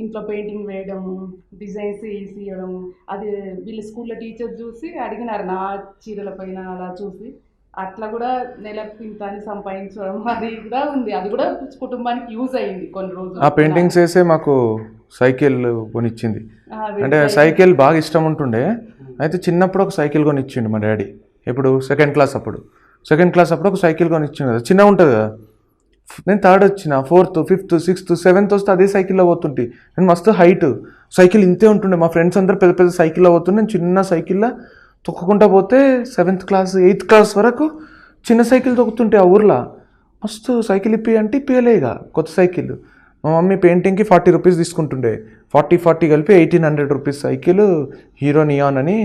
G: ఇంట్లో పెయింటింగ్ వేయడము, డిజైన్స్ వేసి ఇవ్వడము, అది వీళ్ళ స్కూల్లో టీచర్స్ చూసి అడిగినారు నా చీరల పైన అలా చూసి, అట్లా కూడా నెలకు ఇంత అని సంపాదించడం అది కూడా ఉంది. అది కూడా కుటుంబానికి యూజ్ అయ్యింది కొన్ని రోజులు.
B: ఆ పెయింటింగ్స్ వేసే మాకు సైకిల్ కొనిచ్చింది. అంటే సైకిల్ బాగా ఇష్టం ఉంటుండే. అయితే చిన్నప్పుడు ఒక సైకిల్ కొనిచ్చిండు మా డాడీ. ఇప్పుడు సెకండ్ క్లాస్ అప్పుడు ఒక సైకిల్ కొనిచ్చిండు కదా, చిన్నగా ఉంటుంది కదా. నేను 3rd వచ్చిన, 4th 5th 6th 7th వస్తే అదే సైకిల్లో పోతుంటే నేను మస్తు హైట్, సైకిల్ ఇంతే ఉంటుండే. మా ఫ్రెండ్స్ అందరూ పెద్ద పెద్ద సైకిల్లో పోతుండే, నేను చిన్న సైకిల్లో తొక్కుకుంటా పోతే 7th క్లాస్ 8th క్లాస్ వరకు చిన్న సైకిల్ తొక్కుతుంటే ఆ ఊర్లో మస్తు సైకిల్ అంటే ఇప్పలే ఇక కొత్త సైకిల్. మా మమ్మీ పెయింటింగ్కి 40 రూపీస్ తీసుకుంటుండే, 40 కలిపి 1800 రూపీస్ సైకిల్. హీరో నియాన్ అని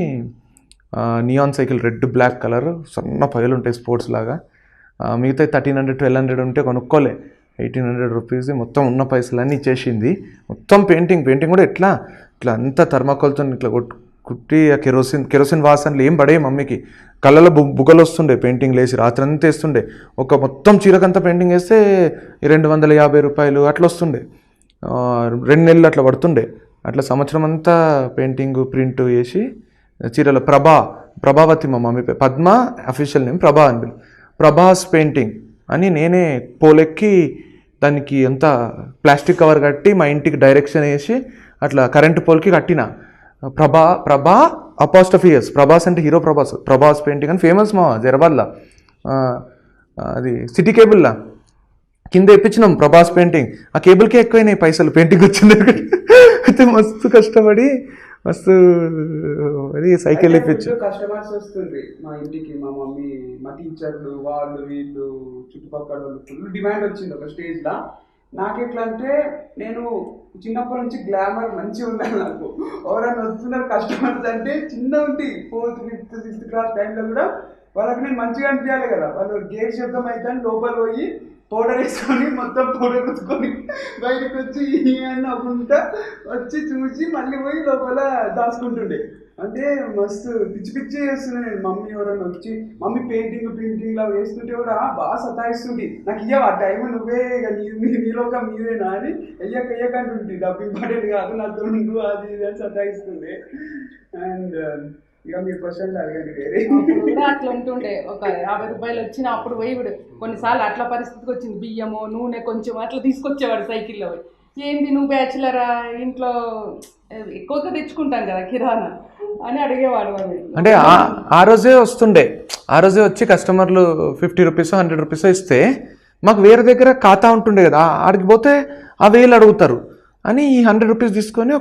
B: neon cycle, red black colour, సన్న పైలు ఉంటాయి స్పోర్ట్స్ లాగా. మిగతా 1300 1200 ఉంటే కొనుక్కోలే. 1800 రూపీస్ మొత్తం ఉన్న పైసలన్నీ ఇచ్చేసింది. మొత్తం పెయింటింగ్ కూడా ఇట్లా అంతా థర్మాకోల్తో ఇట్లా కుట్టి కెరోసిన్ వాసనలు ఏం పడే మమ్మీకి. కళ్ళలో బుగ్గలు వస్తుండే పెయింటింగ్ వేసి, రాత్రి అంతా వేస్తుండే. ఒక మొత్తం చీరకంతా పెయింటింగ్ వేస్తే 250 రూపాయలు అట్లా వస్తుండే. 2 నెలలు అట్లా పడుతుండే. అట్లా సంవత్సరం అంతా పెయింటింగ్ ప్రింట్ వేసి చీరలో ప్రభావతి మా మమ్మీ పేరు, పద్మ అఫీషియల్ నేమ్ ప్రభా అని, ప్రభాస్ పెయింటింగ్ అని నేనే పోలెక్కి దానికి అంతా ప్లాస్టిక్ కవర్ కట్టి మా ఇంటికి డైరెక్షన్ వేసి అట్లా కరెంటు పోల్కి కట్టిన. ప్రభా అపాస్టఫియస్, ప్రభాస్ అంటే హీరో ప్రభాస్ పెయింటింగ్ అని ఫేమస్ మా జైరాబాద్లో. అది సిటీ కేబుల్లా కింద ఇప్పించినాం ప్రభాస్ పెయింటింగ్. ఆ కేబుల్కే ఎక్కువైనాయి పైసలు పెయింటింగ్ వచ్చింది. అయితే మస్తు కష్టపడి మరి సైకిల్ ఇప్పించు.
H: కస్టమర్స్ వస్తుంది మా ఇంటికి, మా మమ్మీ, మా టీచర్లు, వాళ్ళు వీళ్ళు చుట్టుపక్కల వాళ్ళు ఫుల్ డిమాండ్ వచ్చింది ఒక స్టేజ్లో. నాకు ఎట్లా అంటే నేను చిన్నప్పటి నుంచి గ్లామర్ మంచిగా ఉన్నాను. నాకు ఎవరైనా వస్తున్నారు కస్టమర్స్ అంటే చిన్న ఉంటే 4th 5th 6th క్లాస్ టైంలో కూడా వాళ్ళకి నేను మంచిగా అనిపించాలి కదా. వాళ్ళు గేట్ శబ్దం అయితే లోపల పోయి పౌడర్ వేసుకొని మొత్తం పౌడర్ వేసుకొని బయటకు వచ్చి అని అవ్వకుండా వచ్చి చూసి మళ్ళీ పోయి లోపల దాచుకుంటుండే. అంటే మస్తు పిచ్చి పిచ్చి చేస్తున్నాను నేను. మమ్మీ ఎవరైనా వచ్చి మమ్మీ ప్రింటింగ్ లా వేస్తుంటే కూడా బాగా సతాయిస్తుంది. నాకు ఇయ్యవా టైం, నువ్వే ఇక నీలోక మీదేనా అని ఎయ్యకంటుంటుంది. డబ్బు ఇంపార్టెంట్ కాదు, నాతో ఉండు అది ఇది అని సతాయిస్తుంది. అండ్ ఇక మీరు క్వశ్చన్లు అడగండి వేరే.
G: అప్పుడు కూడా అట్లా ఉంటుండే, ఒక 50 రూపాయలు వచ్చిన అప్పుడు పోయి కొన్నిసార్లు అట్లా పరిస్థితికి వచ్చింది, బియ్యము నూనె కొంచెం అట్లా తీసుకొచ్చేవాడు సైకిల్లో పోయి. ఏంది నువ్వు బ్యాచులరా, ఇంట్లో ఎక్కువగా తెచ్చుకుంటాం కదా కిరాణా అని అడిగేవాడు వాడు.
B: అంటే ఆ రోజే వస్తుండే, ఆ రోజే వచ్చి కస్టమర్లు 50 రూపీస్ 100 రూపీస్ ఇస్తే మాకు వేరే దగ్గర ఖాతా ఉంటుండే కదా, ఆడికి పోతే ఆ 1000 అడుగుతారు అని ఈ 100 రూపీస్ తీసుకొని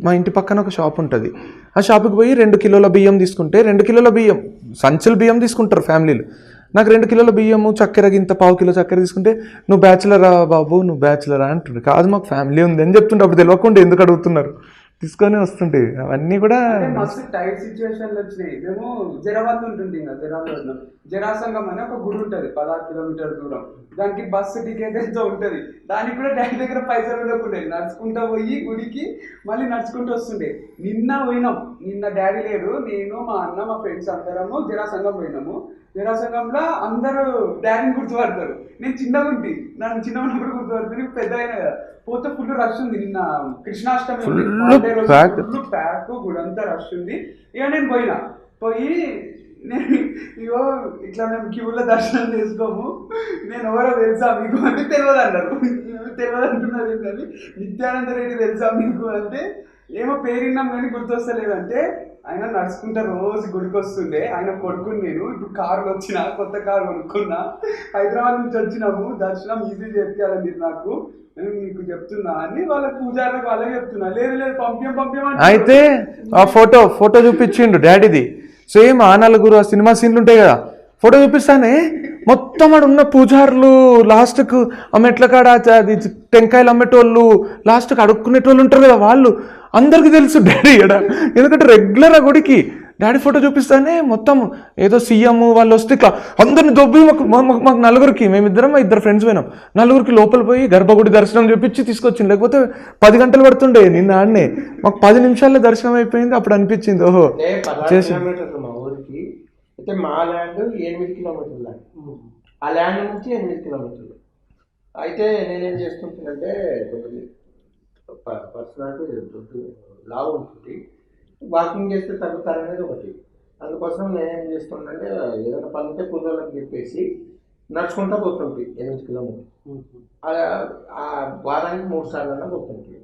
B: మా ఇంటి పక్కన ఒక షాప్ ఉంటుంది, ఆ షాప్కి పోయి 2 కిలోల బియ్యం తీసుకుంటే 2 కిలోల బియ్యం సంచులు బియ్యం తీసుకుంటారు ఫ్యామిలీలు. నాకు 2 కిలోల బియ్యము, చక్కెర గింత 1/2 కిలో చక్కెర తీసుకుంటే నువ్వు బ్యాచులరా బాబు, నువ్వు బ్యాచులరా అంటుండే. కాదు మాకు ఫ్యామిలీ ఉంది అని చెప్తుంటే అప్పుడు తెలియకుండా ఎందుకు అడుగుతున్నారు తీసుకొని వస్తుంటే. అవన్నీ కూడా
H: మస్తు టైట్ సిచ్యువేషన్లు వచ్చినాయి. మేము జరాబాద్ ఉంటుంది, ఇంకా జరాబాద్ జరాసంగం అని ఒక గుడి ఉంటుంది 16 కిలోమీటర్ దూరం. దానికి బస్సు టికెట్ ఎంతో ఉంటుంది. దానికి కూడా డాడీ దగ్గర పైసలు ఉండకుండే, నడుచుకుంటూ పోయి గుడికి మళ్ళీ నడుచుకుంటూ వస్తుండే. నిన్న డాడీ లేడు, నేను మా అన్న మా ఫ్రెండ్స్ అందరము జరాసంగం పోయినాము. జరాసంగంలో అందరూ డాడీని గుర్తుపడతారు. నేను నన్ను చిన్నగా ఉన్నప్పుడు గుర్తుపడతాను, పెద్ద అయినా కదా. పోతే ఫుల్ రష్ ఉంది. నిన్న కృష్ణాష్టమి ప్యాక్ గుడంతా రష్ ఉంది. ఇక నేను పోయి ఇగో ఇట్లా మేము క్యూలో దర్శనం చేసుకోము, నేను ఎవరో తెలుసా మీకు అంటే తెలియదు అన్నారు. తెలియదు అంటున్నారు ఏంటని, నిత్యానంద రెడ్డి తెలుసా మీకు అంటే ఏమో పేరున్నాం కానీ గుర్తొస్తలేదంటే, ఆయన నడుచుకుంటా రోజు గుడికి వస్తుండే. ఆయన కొడుకుని నేను ఇప్పుడు కారులో వచ్చిన, కొత్త కారు కొనుక్కున్నా. హైదరాబాద్ నుంచి వచ్చినాము, దర్శనం ఈజీ చేయాలి మీరు నాకు, నేను మీకు చెప్తున్నా అని వాళ్ళ పూజారులకు వాళ్ళకి చెప్తున్నా. లేదు పంపించం
B: అయితే ఆ ఫోటో చూపించిండు డాడీది, సేమ్ ఆ నలుగురు ఆ సినిమా సీన్లు ఉంటాయి కదా, ఫోటో చూపిస్తానే మొత్తం ఆడ ఉన్న పూజారులు లాస్ట్కు ఆ మెట్ల కాడ అది టెంకాయలు అమ్మేటోళ్ళు, లాస్ట్కి అడుక్కునేటోళ్ళు ఉంటారు కదా, వాళ్ళు అందరికీ తెలుసు డాడీ ఎడ, ఎందుకంటే రెగ్యులర్ ఆ గుడికి డాడీ ఫోటో చూపిస్తానే మొత్తం ఏదో సీఎం వాళ్ళు వస్తే ఇట్లా అందరిని దొబ్బి మాకు నలుగురికి, మేమిద్దరం 2 ఫ్రెండ్స్ పోయినాం, నలుగురికి లోపల పోయి గర్భగుడి దర్శనం చూపించి తీసుకొచ్చింది. లేకపోతే 10 గంటలు పడుతుండే. నిన్న ఆడనే మాకు 10 నిమిషాల్లో దర్శనం అయిపోయింది. అప్పుడు అనిపించింది ఓహో చేసి.
I: మా ఊరికి అయితే మా ల్యాండ్ 8 కిలోమీటర్ల ల్యాండ్, ఆ ల్యాండ్ నుంచి 8 కిలోమీటర్లు. అయితే నేనేం చేస్తుంటానంటే పర్సనాలిటీ లావు ఉంటుంది, వాకింగ్ చేస్తే తగ్గుతారనేది ఒకటి. అందుకోసం నేనేం చేస్తుంటే ఏదైనా పని ఉంటే కూలోళ్ళకి చెప్పేసి నడుచుకుంటూ పోతుంటుంది 8 కిలోమీటర్లు. ఆ వారానికి 3 సార్లు పోతుంది.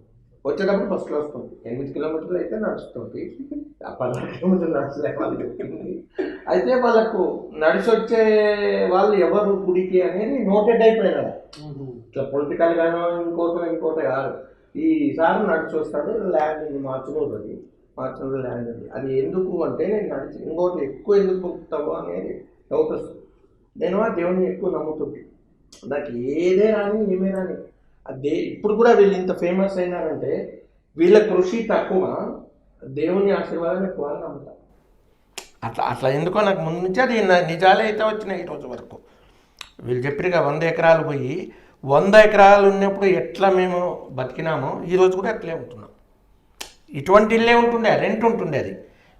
I: వచ్చేటప్పుడు బస్సులో వస్తుంది. 8 కిలోమీటర్లు అయితే నడుస్తుంది, 16 కిలోమీటర్లు నడుస్తుంది. అయితే వాళ్ళకు నడిచి వచ్చే వాళ్ళు ఎవరు గుడికి అనేది నోటెడ్ అయిపోయినారు. ఇట్లా పొలిటికల్ గానో ఇంకోటి కాదు. ఈసారి నడిచి వస్తాడు, ల్యాండ్ మార్చినూరు ల్యాండ్ ఉంది. అది ఎందుకు అంటే నేను నడిచి ఇంకోటి ఎక్కువ ఎందుకు పొందుతావు అనేది డౌట్ వస్తుంది. నేను ఆ దేవుని ఎక్కువ నమ్ముతుంది. నాకు ఏదే రాని ఏమే రాని అదే. ఇప్పుడు కూడా వీళ్ళు ఇంత ఫేమస్ అయినారంటే వీళ్ళ కృషి తక్కువ, దేవుని ఆశీర్వాదం ఎక్కువ నమ్ముతారు. అట్లా ఎందుకో నాకు ముందు నుంచి అది నిజాలే అయితే వచ్చినాయి ఈ రోజు వరకు. వీళ్ళు చెప్పిగా 100 ఎకరాలు పోయి 100 ఎకరాలు ఉన్నప్పుడు ఎట్లా మేము బతికినామో ఈరోజు కూడా అట్లే ఉంటున్నాం. ఇటువంటి ఇల్లే ఉంటుండే, రెంట్ ఉంటుండే, అది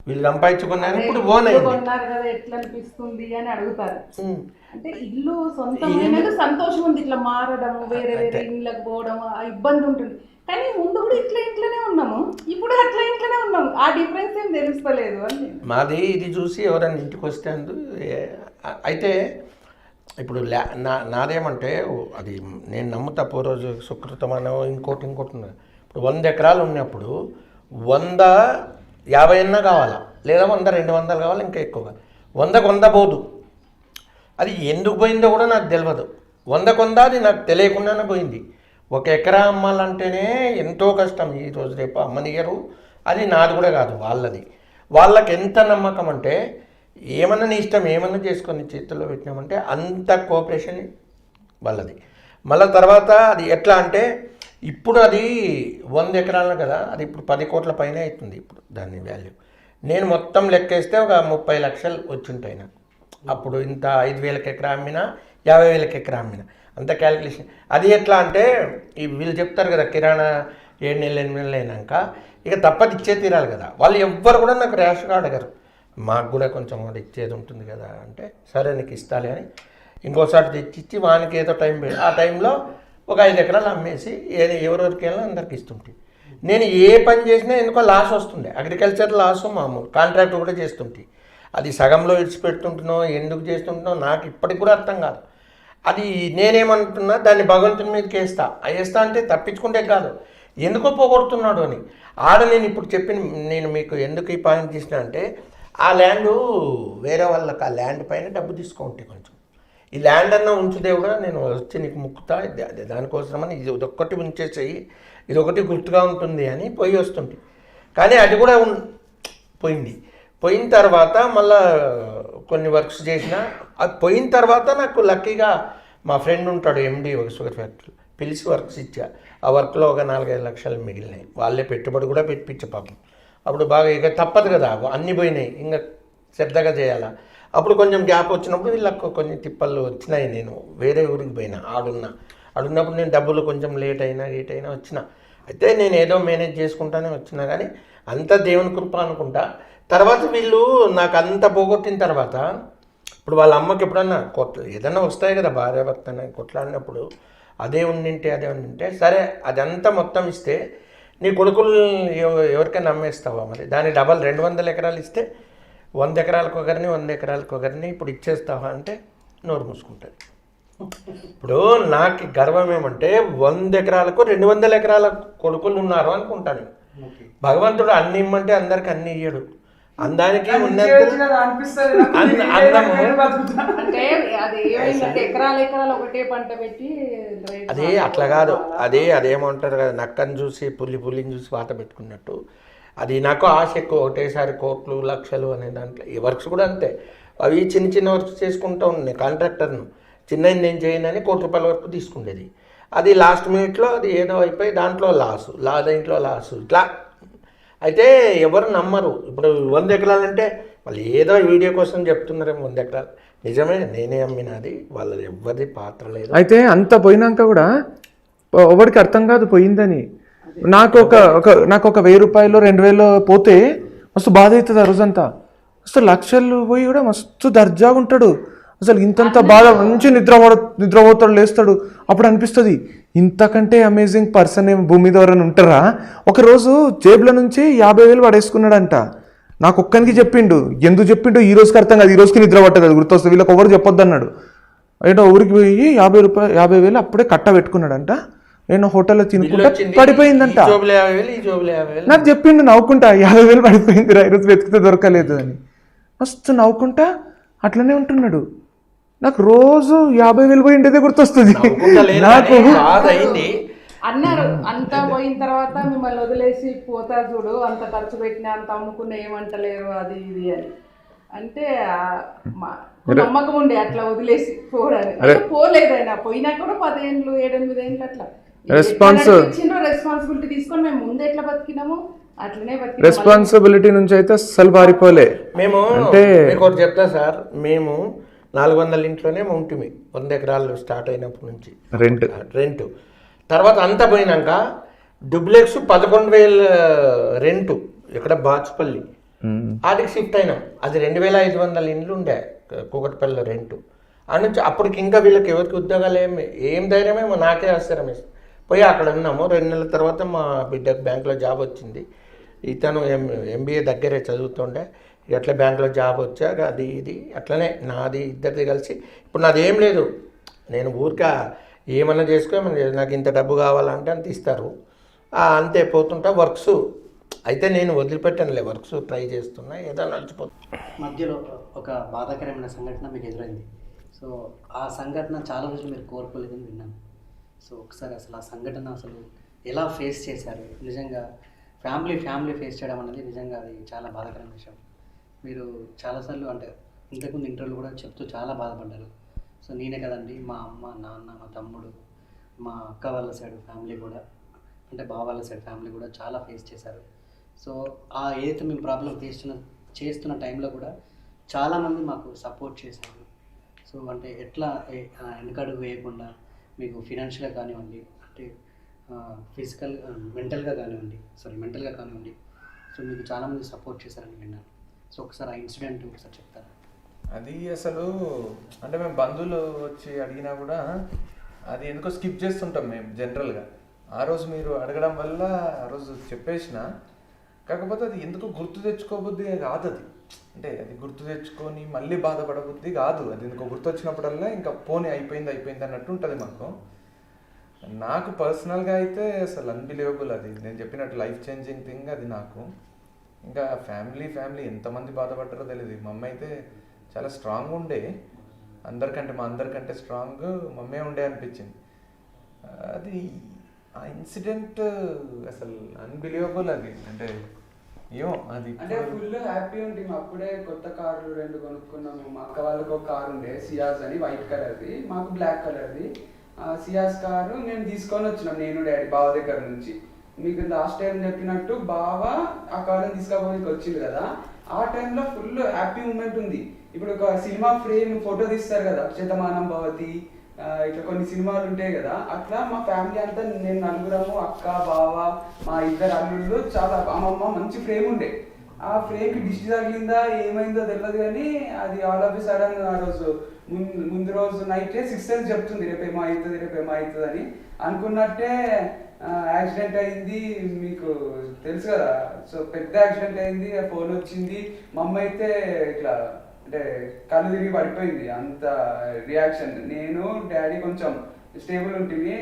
I: వీళ్ళు సంపాదించుకున్నారు. ఇప్పుడు ఓన్
G: కొన్నారు కదా ఎట్లా అనిపిస్తుంది అని అడుగుతారు. అంటే ఇల్లు సొంతమైన సంతోషం ఉంది, ఇట్లా మారడము, వేరే ఇళ్ళకి పోవడం ఆ ఇబ్బంది ఉంటుంది. కానీ ముందు కూడా ఇంట్లోనే ఉన్నాము, ఇప్పుడు అట్లా ఇంట్లోనే ఉన్నాము. ఆ డిఫరెన్స్ ఏం తెలుస్తలేదు అని.
I: మాది ఇది చూసి ఎవరైనా ఇంటికి వస్తే అయితే ఇప్పుడు నాదేమంటే అది నేను నమ్ముతా పూర్వజు సుకృతమనో ఇంకోటి ఇప్పుడు 100 ఎకరాలు ఉన్నప్పుడు 150 అన్నా కావాలా, లేదా 100-200 కావాలి, ఇంకా ఎక్కువ 100 పోదు. అది ఎందుకు పోయిందో కూడా నాకు తెలియదు. 100 అది నాకు తెలియకుండానే పోయింది. 1 ఎకరా అమ్మాలంటేనే ఎంతో కష్టం. ఈరోజు రేపు అమ్మనియరు, అది నాది కూడా కాదు, వాళ్ళకి ఎంత నమ్మకం అంటే ఏమన్నా నీ ఇష్టం ఏమన్నా చేసుకొని చేతుల్లో పెట్టినామంటే అంత కోఆపరేషన్ వాళ్ళది. మళ్ళీ తర్వాత అది ఎట్లా అంటే ఇప్పుడు అది 100 ఎకరాలు కదా, అది ఇప్పుడు 10 కోట్ల పైన అవుతుంది ఇప్పుడు దాని వాల్యూ. నేను మొత్తం లెక్కేస్తే ఒక 30 లక్షలు వచ్చింటాయి నాకు. అప్పుడు ఇంత 5,000 ఎకరా అమ్మినా 50,000 ఎకరా అమ్మినా అంత క్యాలిక్యులేషన్. అది ఎట్లా అంటే వీళ్ళు చెప్తారు కదా కిరాణా 7 నెలలు 8 నెలలు అయినాక ఇక తప్పది ఇచ్చే తీరాలి కదా. వాళ్ళు ఎవ్వరు కూడా నాకు ర్యాష్గా అడగరు, మాకు కూడా కొంచెం వాడు ఇచ్చేది ఉంటుంది కదా అంటే సరే నీకు ఇస్తాలే అని ఇంకోసారి తెచ్చిచ్చి వానికి ఏదో టైం పెట్టి ఆ టైంలో ఒక 5 ఎకరాలు అమ్మేసి ఎవరెవరికి వెళ్ళినా అందరికి ఇస్తుంటే నేను ఏ పని చేసినా ఎందుకో లాస్ వస్తుండే. అగ్రికల్చర్ లాస్ మామూలు, కాంట్రాక్ట్ కూడా చేస్తుంటే అది సగంలో ఇడిచిపెడుతుంటున్నావు ఎందుకు చేస్తుంటున్నావు నాకు ఇప్పటికి కూడా అర్థం కాదు. అది నేనేమంటున్నా దాన్ని భగవంతుని మీదకి వేస్తా అంటే తప్పించుకుంటే కాదు ఎందుకో పోగొడుతున్నాడు అని. నేను ఇప్పుడు నేను మీకు ఎందుకు ఈ పాయింట్ తీసిన అంటే ఆ ల్యాండ్ వేరే వాళ్ళకి ఆ ల్యాండ్ పైన డబ్బు తీసుకుంటే కొంచెం ఈ ల్యాండ్ అన్న ఉంచుదే కూడా నేను వచ్చి నీకు ముక్కుతా దానికోసమని ఇది ఒక్కటి ఉంచేసేయి ఇది ఒకటి గుర్తుగా ఉంటుంది అని పోయి వస్తుంది. కానీ అది కూడా పోయిన తర్వాత మళ్ళా కొన్ని వర్క్స్ చేసిన అది పోయిన తర్వాత నాకు లక్కీగా మా ఫ్రెండ్ ఉంటాడు ఎండి ఒక షుగర్ ఫ్యాక్టరీ పిలిచి వర్క్స్ ఇచ్చా. ఆ వర్క్లో ఒక 4-5 లక్షలు మిగిలినాయి. వాళ్ళే పెట్టుబడి కూడా పెట్టించే పాపం. అప్పుడు బాగా ఇక తప్పదు కదా అన్నీ పోయినాయి ఇంకా శ్రద్ధగా చేయాలా. అప్పుడు కొంచెం గ్యాప్ వచ్చినప్పుడు వీళ్ళకు కొన్ని తిప్పలు వచ్చినాయి. నేను వేరే ఊరికి పోయినా ఆడున్నప్పుడు నేను డబ్బులు కొంచెం లేట్ అయినా వచ్చిన. అయితే నేను ఏదో మేనేజ్ చేసుకుంటానే వచ్చినా కానీ అంతా దేవుని కృప అనుకుంటా. తర్వాత వీళ్ళు నాకు అంత పోగొట్టిన తర్వాత ఇప్పుడు వాళ్ళ అమ్మకి ఎప్పుడన్నా ఏదన్నా వస్తాయి కదా భార్యాభర్త కొట్లాడినప్పుడు అదే ఉండింటే సరే అదంతా మొత్తం ఇస్తే నీ కొడుకులు ఎవరికైనా అమ్మేస్తావా మరి దాని డబల్ 200 ఎకరాలు ఇస్తే 100 ఎకరాలకు ఒకరిని 100 ఎకరాలకు ఒకరిని ఇప్పుడు ఇచ్చేస్తావా అంటే నోరు మూసుకుంటుంది. ఇప్పుడు నాకు గర్వం ఏమంటే 100 ఎకరాలకు 200 ఎకరాల కొడుకులు ఉన్నారు అనుకుంటాను. భగవంతుడు అన్ని ఇమ్మంటే అందరికి అన్ని ఇయ్యడు. అందానికి అదే అట్లా కాదు అదేమంటారు కదా నక్కని చూసి పులిని చూసి వాత పెట్టుకున్నట్టు అది నాకు ఆశ ఎక్కువ. ఒకటేసారి కోట్లు లక్షలు అనే దాంట్లో ఈ వర్క్స్ కూడా అంతే. అవి చిన్న వర్క్స్ చేసుకుంటూ ఉన్నాయి. కాంట్రాక్టర్ను చిన్నది నేను చేయనని ₹1,00,00,000 వరకు తీసుకునేది. అది లాస్ట్ మినిట్లో అది ఏదో అయిపోయి దాంట్లో దీంట్లో లాసు ఇట్లా అయితే ఎవరు నమ్మరు. ఇప్పుడు 100 ఎకరాలు అంటే వాళ్ళు ఏదో వీడియో కోసం చెప్తున్నారేమో 100 ఎకరాలు నిజమే నేనే అమ్మినది వాళ్ళది ఎవరిది పాత్ర లేదు.
B: అయితే అంత పోయినాక కూడా ఎవరికి అర్థం కాదు పోయిందని. నాకు ఒక ₹1,000 2,000 పోతే మస్తు బాధ అవుతుంది ఆ రోజంతా. అసలు లక్షలు పోయి కూడా మస్తు దర్జాగా ఉంటాడు. అసలు ఇంతంత బాధ మంచి నిద్రపోతాడు లేస్తాడు. అప్పుడు అనిపిస్తుంది ఇంతకంటే అమేజింగ్ పర్సన్ ఏం భూమి మీద ఎవరైనా ఉంటారా. ఒకరోజు జేబుల నుంచి 50,000 పడేసుకున్నాడంట. నాకు ఒక్కనికి చెప్పిండు. ఎందుకు చెప్పిండు ఈ రోజుకి అర్థం కాదు. ఈ రోజుకి నిద్ర పట్టదు అది గుర్తొస్తుంది. వీళ్ళకి ఎవరు చెప్పొద్దు అన్నాడు. ఏదో ఊరికి పోయి 50,000 అప్పుడే కట్ట పెట్టుకున్నాడంట. నేను హోటల్లో తినుకుంటా పడిపోయిందంట. నాకు చెప్పిండు నవ్వుకుంటా 50,000 పడిపోయింది ఈరోజు వెతికితే దొరకలేదు అని. మస్తు నవ్వుకుంటా అట్లనే ఉంటున్నాడు. నాకు రోజు 50,000 పోయిండేదే గుర్తొస్తుంది. నాకు
G: అన్నారు అంతా పోయిన తర్వాత మిమ్మల్ని వదిలేసి పోతా చూడు అంత ఖర్చు పెట్టినా అంత అమ్ముకున్న ఏమంటలేరు అది ఇది అని అంటే నమ్మకం ఉండే అట్లా వదిలేసి పోవడానికి. పోలేదు ఆయన పోయినా కూడా 10 ఏళ్ళు 7-8 ఏళ్ళు అట్లా రెస్పాన్సిబిలిటీ తీసుకొని మేము ముందు ఎట్లా బతికినాము అట్లనే
B: రెస్పాన్సిబిలిటీ నుంచి అయితే అస్సలు పారిపోలే.
I: మేము అంటే ఒకటి చెప్తా సార్, మేము 400 ఇంట్లోనే ఉంటుంది 100 ఎకరాలు స్టార్ట్ అయినప్పటి నుంచి రెంట్. తర్వాత అంతా పోయినాక డూప్లెక్స్ 11,000 రెంటు ఇక్కడ బాచుపల్లి వాటికి షిఫ్ట్ అయినాం. అది 2,500 ఇండ్లు ఉండే కూకట్పల్లిలో రెంటు. నుంచి అప్పటికి ఇంకా వీళ్ళకి ఎవరికి ఉద్యోగాలు ఏం ధైర్యమేమో నాకే ఆశ్చర్యం వేస్తుంది. పోయి అక్కడ ఉన్నాము. 2 నెలల తర్వాత మా బిడ్డకు బ్యాంకులో జాబ్ వచ్చింది. ఇతను MBA దగ్గరే చదువుతుండే. ఎట్లా బ్యాంకులో జాబ్ వచ్చాక అది ఇది అట్లనే నాది ఇద్దరిది కలిసి ఇప్పుడు నాది ఏం లేదు. నేను ఊరికే ఏమన్నా చేసుకోమని నాకు ఇంత డబ్బు కావాలంటే అంత ఇస్తారు అంతే పోతుంటా వర్క్స్. అయితే నేను వదిలిపెట్టానులే వర్క్స్ ట్రై చేస్తున్నా ఏదో నడిచిపోతుంది.
F: మధ్యలో ఒక బాధాకరమైన సంఘటన మీకు ఎదురైంది. సో ఆ సంఘటన చాలా రోజులు మీరు కోరుకోలేదని విన్నాను. సో ఒకసారి అసలు ఆ సంఘటన అసలు ఎలా ఫేస్ చేశారు? నిజంగా ఫ్యామిలీ ఫేస్ చేయడం అనేది నిజంగా అది చాలా బాధాకరమైన విషయం. మీరు చాలాసార్లు అంటే ఇంతకుముందు ఇంటర్వ్యూలు కూడా చెప్తూ చాలా బాధపడ్డారు. సో నేనే కదండి మా అమ్మ నాన్న మా తమ్ముడు మా అక్క వాళ్ళ సైడ్ ఫ్యామిలీ కూడా అంటే బావ వాళ్ళ సైడ్ ఫ్యామిలీ కూడా చాలా ఫేస్ చేశారు. సో ఆ ఏదైతే మేము ప్రాబ్లం చేస్తున్న టైంలో కూడా చాలామంది మాకు సపోర్ట్ చేశారు. సో అంటే ఎట్లా వెనకడుగు వేయకుండా మీకు ఫినాన్షియల్గా కానివ్వండి అంటే మెంటల్గా కానివ్వండి సో మీకు చాలామంది సపోర్ట్ చేశారని విన్నాను. సో ఒకసారి ఆ ఇన్సిడెంట్ ఒకసారి చెప్తారా?
B: అది అసలు అంటే మేము బంధువులు వచ్చి అడిగినా కూడా అది ఎందుకో స్కిప్ చేస్తుంటాం మేము జనరల్గా. ఆ రోజు మీరు అడగడం వల్ల ఆ రోజు చెప్పేసిన, కాకపోతే అది ఎందుకో గుర్తు తెచ్చుకోబుద్ధి కాదు. అది అంటే అది గుర్తు తెచ్చుకొని మళ్ళీ బాధపడబుద్ధి కాదు. అది ఎందుకో గుర్తు వచ్చినప్పుడల్లా ఇంకా పోనీ అయిపోయింది అన్నట్టు ఉంటుంది మాకు. నాకు పర్సనల్గా అయితే అసలు అన్బిలీవబుల్. అది నేను చెప్పినట్టు లైఫ్ చేంజింగ్ థింగ్ అది నాకు. ఇంకా ఫ్యామిలీ ఎంతమంది బాధపడ్డారో తెలియదు. మా అమ్మ అయితే చాలా స్ట్రాంగ్ ఉండే, మా అందరికంటే స్ట్రాంగ్ మమ్మే ఉండే అనిపించింది. అది ఆ ఇన్సిడెంట్ అసలు అన్బిలీవబుల్. అది అంటే ఏమో అది
H: అంటే ఫుల్ హ్యాపీ ఉంటుంది. అప్పుడే కొత్త కార్లు 2 కొనుక్కున్నాము. మా అక్క వాళ్ళకి ఒక కారు ఉండే సియాజ్ అని, వైట్ కలర్ది, మాకు బ్లాక్ కలర్ది. సియాజ్ కారు మేము తీసుకొని వచ్చినాం, నేను డాడీ బావ దగ్గర నుంచి. మీకు లాస్ట్ టైం చెప్పినట్టు బావ ఆ కారుని తీసుకోవడానికి వచ్చింది కదా, ఆ టైంలో ఫుల్ హ్యాపీ మూమెంట్ ఉంది. ఇప్పుడు ఒక సినిమా ఫ్రేమ్ ఫోటో తీస్తారు కదా, శతమానం భవతి, ఇట్లా కొన్ని సినిమాలు ఉంటాయి కదా, అట్లా మా ఫ్యామిలీ అంతా నేను నలుగురము, అక్క బావ మా 2 అల్లుళ్ళు, చాలా అమ్మమ్మ మంచి ఫ్రేమ్ ఉండే. ఆ ఫ్రేమ్కి దిష్టి తగిలిందా ఏమైందో తెలియదు కానీ అది ఆల్ ఆఫ్ సడన్ ఆ రోజు ముందు రోజు నైట్ 6 అని చెప్తుంది, రేపేమో అవుతుంది అని అనుకున్నట్టే యాక్సిడెంట్ అయింది. మీకు తెలుసు కదా, సో పెద్ద యాక్సిడెంట్ అయింది. ఫోన్ వచ్చింది, మా అమ్మ అయితే ఇట్లా అంటే కళ్ళు తిరిగి పడిపోయింది, అంత రియాక్షన్. నేను డాడీ కొంచెం స్టేబుల్ ఉంటుంది,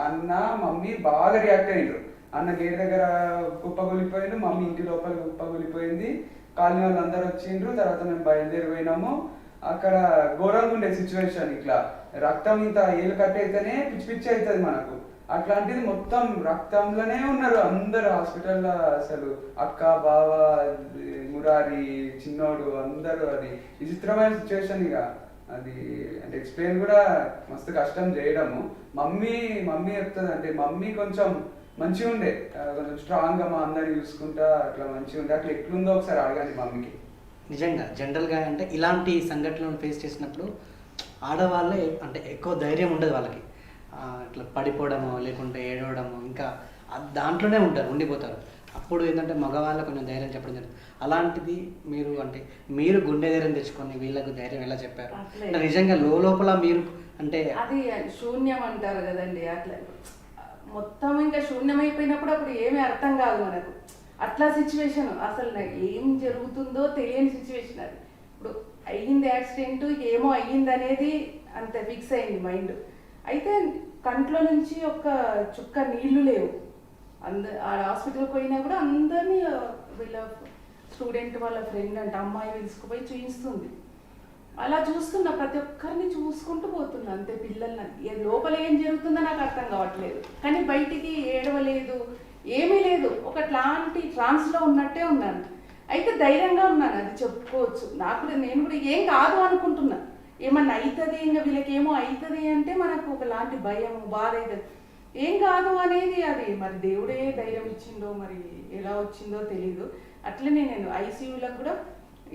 H: అన్న మమ్మీ బాగా రియాక్ట్ అయ్యిండ్రు. అన్న గేట్ దగ్గర కుప్పగొలిపోయిండు, మమ్మీ ఇంటి లోపల కుప్పగొలిపోయింది. కాలనీ వాళ్ళు అందరు వచ్చిండ్రు. తర్వాత మేము బయలుదేరిపోయినాము. అక్కడ ఘోరంగా ఉండే సిచ్యువేషన్, ఇట్లా రక్తం ఇంత ఏలు కట్ అయితేనే పిచ్చి అవుతుంది మనకు. అట్లాంటిది మొత్తం రక్తంలోనే ఉన్నారు అందరు హాస్పిటల్లో. అసలు అక్క బావ మురారి చిన్నోడు అందరూ. అది విచిత్రమైన సిచ్యువేషన్. ఇక అది అంటే ఎక్స్ప్లెయిన్ కూడా మస్తు కష్టం చేయడము. మమ్మీ చెప్తుంది, అంటే మమ్మీ కొంచెం మంచిగా ఉండే, కొంచెం స్ట్రాంగ్గా మా అందరిని చూసుకుంటా అట్లా మంచిగా ఉండే. అట్లా ఎట్లుందో ఒకసారి అడగండి మమ్మీకి.
F: నిజంగా జనరల్గా అంటే ఇలాంటి సంఘటనలను ఫేస్ చేసినప్పుడు ఆడవాళ్ళే అంటే ఎక్కువ ధైర్యం ఉండదు వాళ్ళకి. ఇట్లా పడిపోవడము లేకుంటే ఏడవడము ఇంకా దాంట్లోనే ఉండిపోతారు. అప్పుడు ఏంటంటే మగవాళ్ళ కొంచెం ధైర్యం చెప్పడం జరుగుతుంది. అలాంటిది మీరు గుండె ధైర్యం తెచ్చుకొని వీళ్ళకు ధైర్యం ఎలా చెప్పారు? అంటే నిజంగా లోపల మీరు అంటే
G: అది శూన్యం అంటారు కదండి, అట్లా మొత్తం ఇంకా శూన్యమైపోయినప్పుడు అప్పుడు ఏమీ అర్థం కాదు మనకు. అట్లా సిచ్యువేషన్, అసలు ఏం జరుగుతుందో తెలియని సిచ్యువేషన్. అది ఇప్పుడు అయ్యింది యాక్సిడెంట్, ఏమో అయ్యింది అనేది అంత ఫిక్స్ అయింది మైండ్. అయితే కంట్లో నుంచి ఒక చుక్క నీళ్లు లేవు. ఆ హాస్పిటల్కి పోయినా కూడా అందరినీ వీళ్ళ స్టూడెంట్ వాళ్ళ ఫ్రెండ్ అంటే అమ్మాయి తీసుకుపోయి చూపిస్తుంది. అలా చూస్తున్నా, ప్రతి ఒక్కరిని చూసుకుంటూ పోతున్నా అంతే. పిల్లల్ని లోపల ఏం జరుగుతుందో నాకు అర్థం కావట్లేదు, కానీ బయటికి ఏడవలేదు, ఏమీ లేదు. ఒకట్లాంటి ట్రాన్స్లో ఉన్నట్టే ఉన్నాను. అయితే ధైర్యంగా ఉన్నాను, అది చెప్పుకోవచ్చు. నేను కూడా ఏం కాదు అనుకుంటున్నా. ఏమన్నా అవుతుంది, ఇంకా వీళ్ళకి ఏమో అవుతుంది అంటే మనకు ఒకలాంటి భయం బాధ అవుతుంది. ఏం కాదు అనేది అది మరి దేవుడే ధైర్యం ఇచ్చిందో మరి ఎలా వచ్చిందో తెలీదు. అట్లనే నేను ఐసీయూలకు కూడా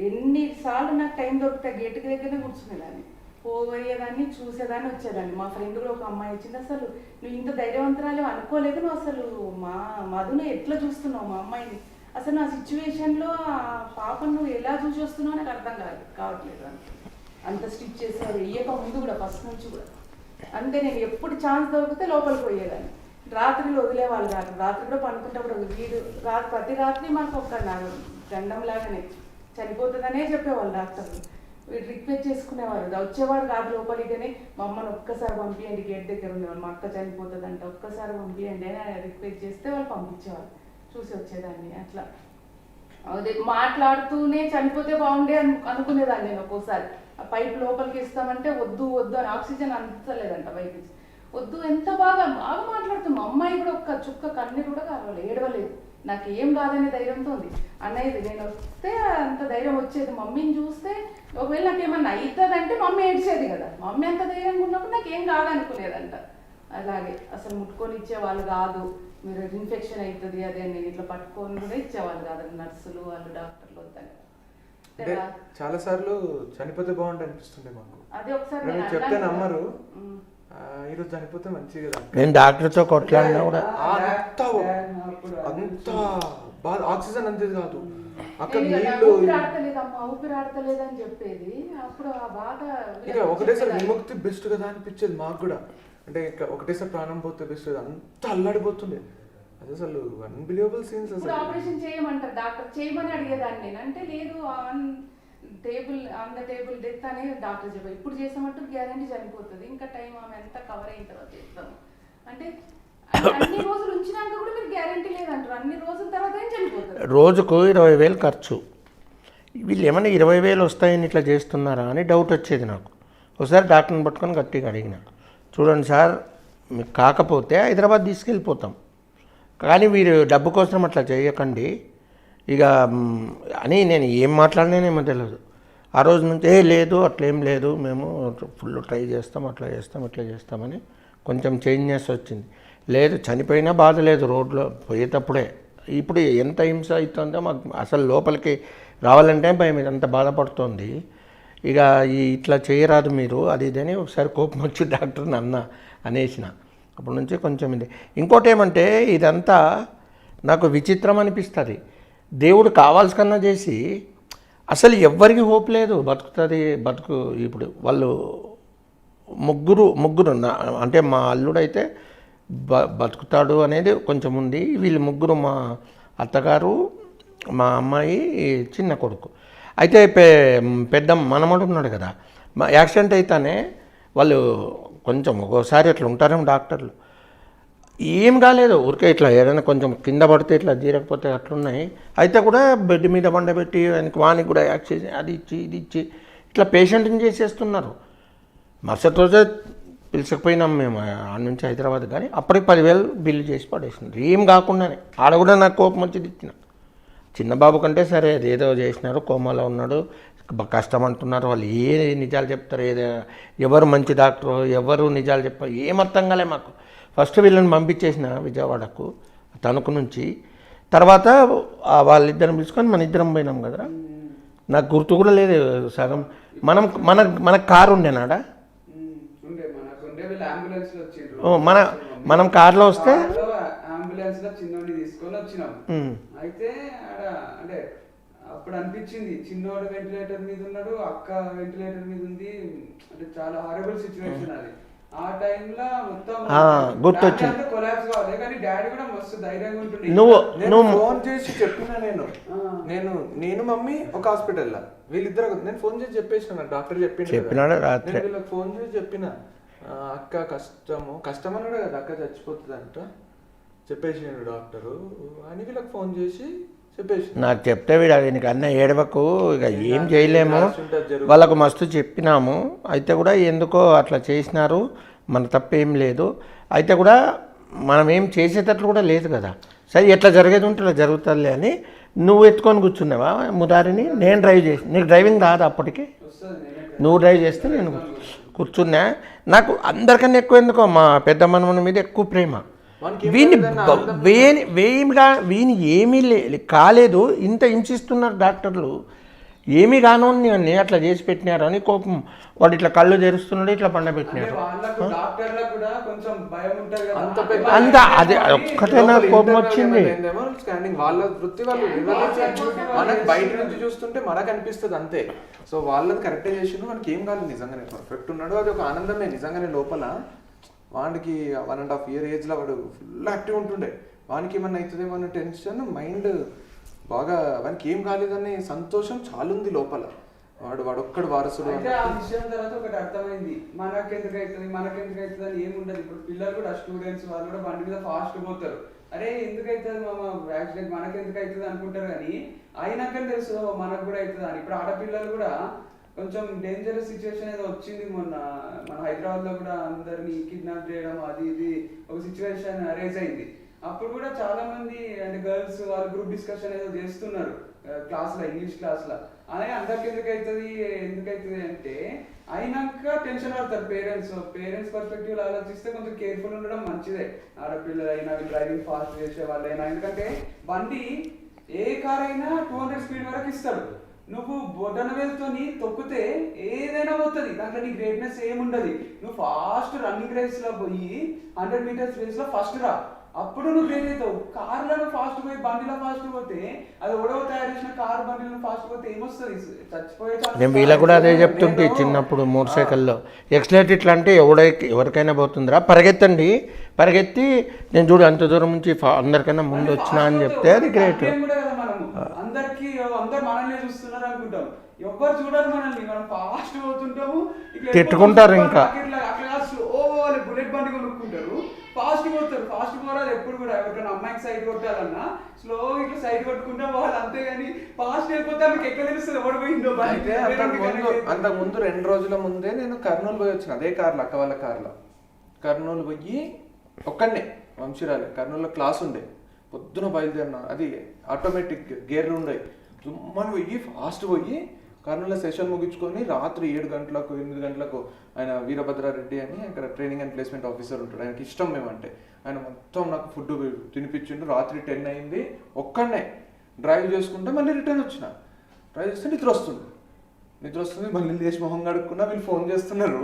G: ఎన్నిసార్లు నాకు టైం దొరికితే గేటుకి దగ్గరనే కూర్చునేదాన్ని, పోయేదాన్ని, చూసేదాన్ని, వచ్చేదాన్ని. మా ఫ్రెండ్ కూడా ఒక అమ్మాయి వచ్చింది, అసలు నువ్వు ఇంత ధైర్యవంతురాలు అనుకోలేదు, నువ్వు అసలు మా మధును ఎట్లా చూస్తున్నావు మా అమ్మాయిని, అసలు నా సిచ్యువేషన్లో ఆ పాపను నువ్వు ఎలా చూసి వస్తున్నావు నాకు అర్థం కావట్లేదు అని. అంత స్టిచ్ చేసేవారు వేయక ముందు కూడా, ఫస్ట్ నుంచి కూడా అంతే. నేను ఎప్పుడు ఛాన్స్ దొరికితే లోపలికి పోయేదాన్ని. రాత్రిలో వదిలేవాళ్ళు కాదు, రాత్రి కూడా పనుకుంటప్పుడు ప్రతి రాత్రి మాకు ఒక గండంలాగానే చనిపోతుందనే చెప్పేవాళ్ళు డాక్టర్లు. వీడు రిక్వెస్ట్ చేసుకునేవారు, వచ్చేవాడు కాదు లోపలికనే. మా అమ్మని ఒక్కసారి పంపించండి, గేట్ దగ్గర ఉండేవాళ్ళు, మా అక్క చనిపోతుందంట, ఒక్కసారి పంపించండి అని రిక్వెస్ట్ చేస్తే వాళ్ళు పంపించేవాళ్ళు, చూసి వచ్చేదాన్ని. అట్లా అదే మాట్లాడుతూనే చనిపోతే బాగుండే అనుకునేదాన్ని నేను. ఒక్కోసారి ఆ పైప్ లోపలికి ఇస్తామంటే వద్దు అని, ఆక్సిజన్ అందించలేదంట పైకి, వద్దు. ఎంత బాగా మాట్లాడుతాం. మా అమ్మాయి కూడా ఒక్క చుక్క కన్నీరు కూడా కావాలి, ఏడవలేదు. నాకు ఏం కాదనే ధైర్యంతో ఉంది అనేది. నేను వస్తే అంత ధైర్యం వచ్చేది. మమ్మీని చూస్తే ఒకవేళ నాకు ఏమన్నా అవుతుందంటే మమ్మీ ఏడ్చేది కదా, మమ్మీ అంత ధైర్యంగా ఉన్నప్పుడు నాకు ఏం కాదనుకునేదంట. అలాగే అసలు ముట్టుకొని ఇచ్చేవాళ్ళు కాదు, మీరు ఇన్ఫెక్షన్ అవుతుంది అదే నేను ఇట్లా పట్టుకొని కూడా ఇచ్చేవాళ్ళు కాదు నర్సులు వాళ్ళు, డాక్టర్లు వద్దని.
B: చాలా సార్లు చనిపోతే బాగుంటుంది అనిపిస్తుండే మాకు.
G: అదే ఒకసారి
B: చెప్తే నమ్మరు, ఈరోజు చనిపోతే మంచిగా కదా.
I: నేను డాక్టర్తో కొట్లాడినా కూడా
B: అంత బాధ, ఆక్సిజన్ అంతేది కాదు అక్కడ
G: నేను ఇలా
B: నీళ్ళు.
G: ఊపిరి ఆడతలేదమ్మా, ఊపిరి ఆడతలేదని చెప్పేది. అప్పుడు ఆ బాధ
B: ఇక ఒకటేసారి విముక్తి బెస్ట్ కదా అనిపించేది మాకు కూడా. అంటే ఒకటేసారి ప్రాణం పోతే బెస్ట్ కదా, అంత అల్లాడిపోతుండే. అది అసలు అన్బిలీవబుల్ సీన్స్
G: ఇప్పుడు
B: అసలు.
G: ఆపరేషన్ చేయమంటారు డాక్టర్, చేయమని అడిగేదాన్ని నేను. అంటే లేదు ఆన్ ద టేబుల్ డెత్ అని డాక్టర్ చెప్పారు. ఇప్పుడు చేసామంటూ గ్యారంటీ చనిపోతుంది, ఇంకా టైం ఆమె ఎంత కవర్ అయిన తర్వాత చేస్తాము అంటే అన్ని రోజులు ఉంచినాక కూడా మీరు గ్యారంటీ లేదంటారు. అన్ని రోజుల తర్వాత ఏం చనిపోతుంది.
I: రోజుకు 20,000 ఖర్చు. వీళ్ళు ఏమైనా 20,000 వస్తాయని ఇట్లా చేస్తున్నారా అని డౌట్ వచ్చేది నాకు. ఒకసారి డాక్టర్ని పట్టుకొని గట్టిగా అడిగిన, చూడండి సార్, మీకు కాకపోతే హైదరాబాద్ తీసుకెళ్ళిపోతాం, కానీ వీరు డబ్బు కోసం అట్లా చేయకండి ఇక అని. నేను ఏం మాట్లాడినేమో తెలియదు. ఆ రోజు నుంచి లేదు అట్లేం లేదు, మేము ఫుల్ ట్రై చేస్తాం, అట్లా చేస్తాం, ఇట్లా చేస్తామని కొంచెం చేంజెస్ వచ్చింది. లేదు చనిపోయినా బాధ లేదు, రోడ్లో పోయేటప్పుడే. ఇప్పుడు ఎంత హింస అవుతుందో మాకు అసలు లోపలికి రావాలంటే భయం, అంత బాధపడుతోంది. ఇక ఇట్లా చేయరాదు మీరు అది ఇదని ఒకసారి కోపం వచ్చి డాక్టర్ని అనేసిన. అప్పటి నుంచి కొంచెం ఇది. ఇంకోటి ఏమంటే ఇదంతా నాకు విచిత్రం అనిపిస్తుంది. దేవుడు కావాల్సికన్నా చేసి అసలు ఎవ్వరికి హోప్ లేదు బతుకు. ఇప్పుడు వాళ్ళు ముగ్గురు అంటే మా అల్లుడైతే బతుకుతాడు అనేది కొంచెం ఉంది. వీళ్ళు ముగ్గురు, మా అత్తగారు, మా అమ్మాయి, చిన్న కొడుకు. అయితే పెద్ద మనమడు ఉన్నాడు కదా, మా యాక్సిడెంట్ అయితేనే వాళ్ళు కొంచెం ఒక్కోసారి అట్లా ఉంటారేమో డాక్టర్లు. ఏం కాలేదు, ఊరికే ఇట్లా ఏదైనా కొంచెం కింద పడితే ఇట్లా జీరకపోతే అట్లున్నాయి. అయితే కూడా బెడ్ మీద బండబెట్టి ఆయనకి వానికి కూడా యాక్సిజన్ అది ఇచ్చి ఇది ఇచ్చి ఇట్లా పేషెంట్ని చేసేస్తున్నారు. మరుసటి రోజే పిలిచకపోయినాం మేము ఆడ నుంచి హైదరాబాద్, కానీ అప్పటికి 10,000 బిల్లు చేసి పడేసినారు. ఏం కాకుండానే. ఆడ కూడా నాకు కోపం వచ్చి ఇచ్చిన. చిన్న బాబు కంటే సరే ఏదో చేసినారు, కోమాలో ఉన్నాడు, కష్టం అంటున్నారు. వాళ్ళు ఏ నిజాలు చెప్తారు, ఎవరు మంచి డాక్టరు, ఎవరు నిజాలు చెప్పారు, ఏం అర్థం కాలే మాకు. ఫస్ట్ వీళ్ళని పంపించేసిన విజయవాడకు తణుకు నుంచి. తర్వాత వాళ్ళిద్దరిని పిలుచుకొని మన ఇద్దరం పోయినాం కదా. నాకు గుర్తు కూడా లేదు సగం. మనకు కారు ఉండేనాడా, మనం కార్లో వస్తే
H: అంబులెన్స్ లో చిన్నోడిని తీసుకొని వచ్చినాం. అయితే అంటే అప్పుడు అనిపించింది, చిన్నోడు వెంటిలేటర్ మీద ఉన్నాడు, అక్క వెంటిలేటర్ మీద ఉంది. అంటే చాలా హారబుల్ సిచ్యువేషన్ అది. ఆ టైంలో మొత్తం
B: గుర్తొచ్చింది,
H: కొలాప్స్ కావాలి. కానీ డాడీ కూడా మస్తు ధైర్యంగా ఉంటుంది.
B: నువ్వు ఫోన్ చేసి చెప్పినా నేను మమ్మీ ఒక హాస్పిటల్లో వీళ్ళిద్దరు, నేను ఫోన్ చేసి చెప్పేసిన, డాక్టర్
I: చెప్పినాడు రాత్రి.
B: వీళ్ళకి ఫోన్ చేసి చెప్పిన, అక్క కష్టం అన్నాడు కదా, అక్క చచ్చిపోతుంది అంట చెప్పేసినాడు డాక్టరు అని వీళ్ళకి ఫోన్ చేసి చెప్పేసి.
I: నాకు చెప్తే వీడికి అన్న ఏడవకు, ఇక ఏం చేయలేము, వాళ్ళకు మస్తు చెప్పినాము. అయితే కూడా ఎందుకో అట్లా చేసినారు, మన తప్పేం లేదు. అయితే కూడా మనం ఏం చేసేటట్లు కూడా లేదు కదా. సరే ఎట్లా జరిగేది ఉంటే అట్లా జరుగుతుందిలే అని నువ్వు ఎత్తుకొని కూర్చున్నావా మురారిని. నేను డ్రైవ్ చేసి, నీకు డ్రైవింగ్ రాదు అప్పటికి, నువ్వు డ్రైవ్ చేస్తే నేను కూర్చున్నా. నాకు అందరికన్నా ఎక్కువ ఎందుకో మా పెద్ద మనమని మీద ఎక్కువ ప్రేమ. వీని ఏమీ కాలేదు, ఇంత హింసిస్తున్నారు డాక్టర్లు, ఏమీ కానోని అన్నీ అట్లా చేసి పెట్టినారు అని కోపం. వాడు ఇట్లా కళ్ళు తెరుస్తున్నాడు, ఇట్లా పండబెట్టినారు. అంత అదే ఒక్కటే నాకు కోపం వచ్చింది.
B: వాళ్ళ వృత్తి వాళ్ళు మనకు బయట నుంచి చూస్తుంటే మనకు అనిపిస్తుంది అంతే. సో వాళ్ళది కరెక్టే చేసిండు, మనకి ఏం కాదు, నిజంగానే పర్ఫెక్ట్ ఉన్నాడు. అది ఒక ఆనందమే నిజంగానే. లోపల వాడికి 1.5 year ఏజ్లో వాడు ఫుల్ యాక్టివ్ ఉంటుండే. వానికి ఏమన్నా అవుతుందేమో అన్న టెన్షన్, మైండ్ బాగా, వానికి ఏం కాలేదనే సంతోషం చాలా ఉంది లోపల. వాడు ఒక్కడు వారసుడు.
H: ఆ విషయం తర్వాత ఒకటి అర్థమైంది, మనకెందుకు అవుతుంది అని ఏముండదు. ఇప్పుడు పిల్లలు కూడా, స్టూడెంట్స్ వాళ్ళు కూడా బండి మీద ఫాస్ట్ పోతారు. అరే ఎందుకు అవుతుంది మామ యాక్సిడెంట్, మనకెందుకు అవుతుంది అనుకుంటారు. కానీ అయినాకనే తెలుసు మనకు కూడా అవుతుంది అని. ఇప్పుడు ఆడపిల్లలు కూడా కొంచెం డేంజరస్ సిచ్యువేషన్ ఏదో వచ్చింది మొన్న మన హైదరాబాద్ లో కూడా, అందరినీ కిడ్నాప్ చేయడం అది ఇది ఒక సిచ్యువేషన్ అరేజ్ అయింది. అప్పుడు కూడా చాలా మంది అంటే గర్ల్స్ వాళ్ళు గ్రూప్ డిస్కషన్ ఏదో చేస్తున్నారు క్లాస్లో, ఇంగ్లీష్ క్లాస్లో. అదే అందరికి ఎందుకు అవుతుంది అంటే అయినాక టెన్షన్ పడతారు పేరెంట్స్ పర్స్పెక్టివ్ ఆలోచిస్తే కొంచెం కేర్ఫుల్ ఉండడం మంచిదే. ఆడపిల్లలైనా, డ్రైవింగ్ ఫాస్ట్ చేసే వాళ్ళైనా. ఎందుకంటే బండి ఏ కార్ అయినా 200 స్పీడ్ వరకు ఇస్తాడు. నువ్వు బొటన వేలుతోని తొక్కితే ఏదైనా పోతుంది, దాంట్లో నీ గ్రేట్నెస్ ఏముండదు. నువ్వు ఫాస్ట్ రన్నింగ్ రేస్లో పోయి 100 మీటర్స్ రేస్లో ఫస్ట్ రా, అప్పుడు నువ్వు గ్రేట్ అవుతావు. కార్లలో ఫాస్ట్ పోయి బండిలో ఫాస్ట్ పోతే, అది ఎవడో తయారు చేసిన కార్ బండిలో ఫాస్ట్ పోతే ఏమొస్తుంది? చచ్చిపోయే
I: నేను వీళ్ళకి కూడా అదే చెప్తుంటే చిన్నప్పుడు మోటార్ సైకిల్లో ఎక్సలేటర్ ఇట్లా అంటే ఎవరికైనా పోతుందిరా, పరిగెత్తండి, పరిగెత్తి నేను చూడు అంత దూరం నుంచి అందరికైనా ముందు వచ్చినా అని చెప్తే అది గ్రేట్.
H: అందరికి అందరు మనల్ని చూస్తున్నారు అనుకుంటాం, ఎవరు చూడరు మనల్ని, మనం ఫాస్ట్ పోతుంటాము.
I: తిట్టుకుంటారు ఇంకా
H: అట్లా స్లో బుల్లెట్ బండి కొనుక్కుంటారు, ఫాస్ట్ పోతారు. ఫాస్ట్ పోరాదు ఎప్పుడు కూడా. ఎవరికైనా అమ్మాయికి సైడ్ కొట్టాలన్నా స్లో ఇట్లా సైడ్ కొట్టుకుంటా పోవాలి, అంతేగాని ఫాస్ట్ వెళ్ళిపోతే మీకు ఎక్కడ తెలుస్తుంది ఎవరు పోయిందో.
B: అయితే అంతకుముందు 2 రోజుల ముందే నేను కర్నూలు పోయి వచ్చిన, అదే కార్లో, అక్క వాళ్ళ కార్లో. కర్నూలు పోయి ఒక్కడనే వంశీరాలే, కర్నూలులో క్లాస్ ఉండే, పొద్దున బయలుదేరిన. అది ఆటోమేటిక్ గేర్లు ఉండే, దుమ్మని పోయి ఫాస్ట్ పోయి కర్నూలులో సెషన్ ముగించుకొని రాత్రి 7 గంటలకు 8 గంటలకు ఆయన వీరభద్రారెడ్డి అని అక్కడ ట్రైనింగ్ అండ్ ప్లేస్మెంట్ ఆఫీసర్ ఉంటాడు, ఆయనకి ఇష్టం మేమంటే. ఆయన మొత్తం నాకు ఫుడ్ తినిపించిండు. రాత్రి 10 అయింది, ఒక్కడనే డ్రైవ్ చేసుకుంటే మళ్ళీ రిటర్న్ వచ్చిన. డ్రైవ్ చేస్తే నిద్ర వస్తుంది, మళ్ళీ లేచి మొహం కడుక్కున్నా. వీళ్ళు ఫోన్ చేస్తున్నారు,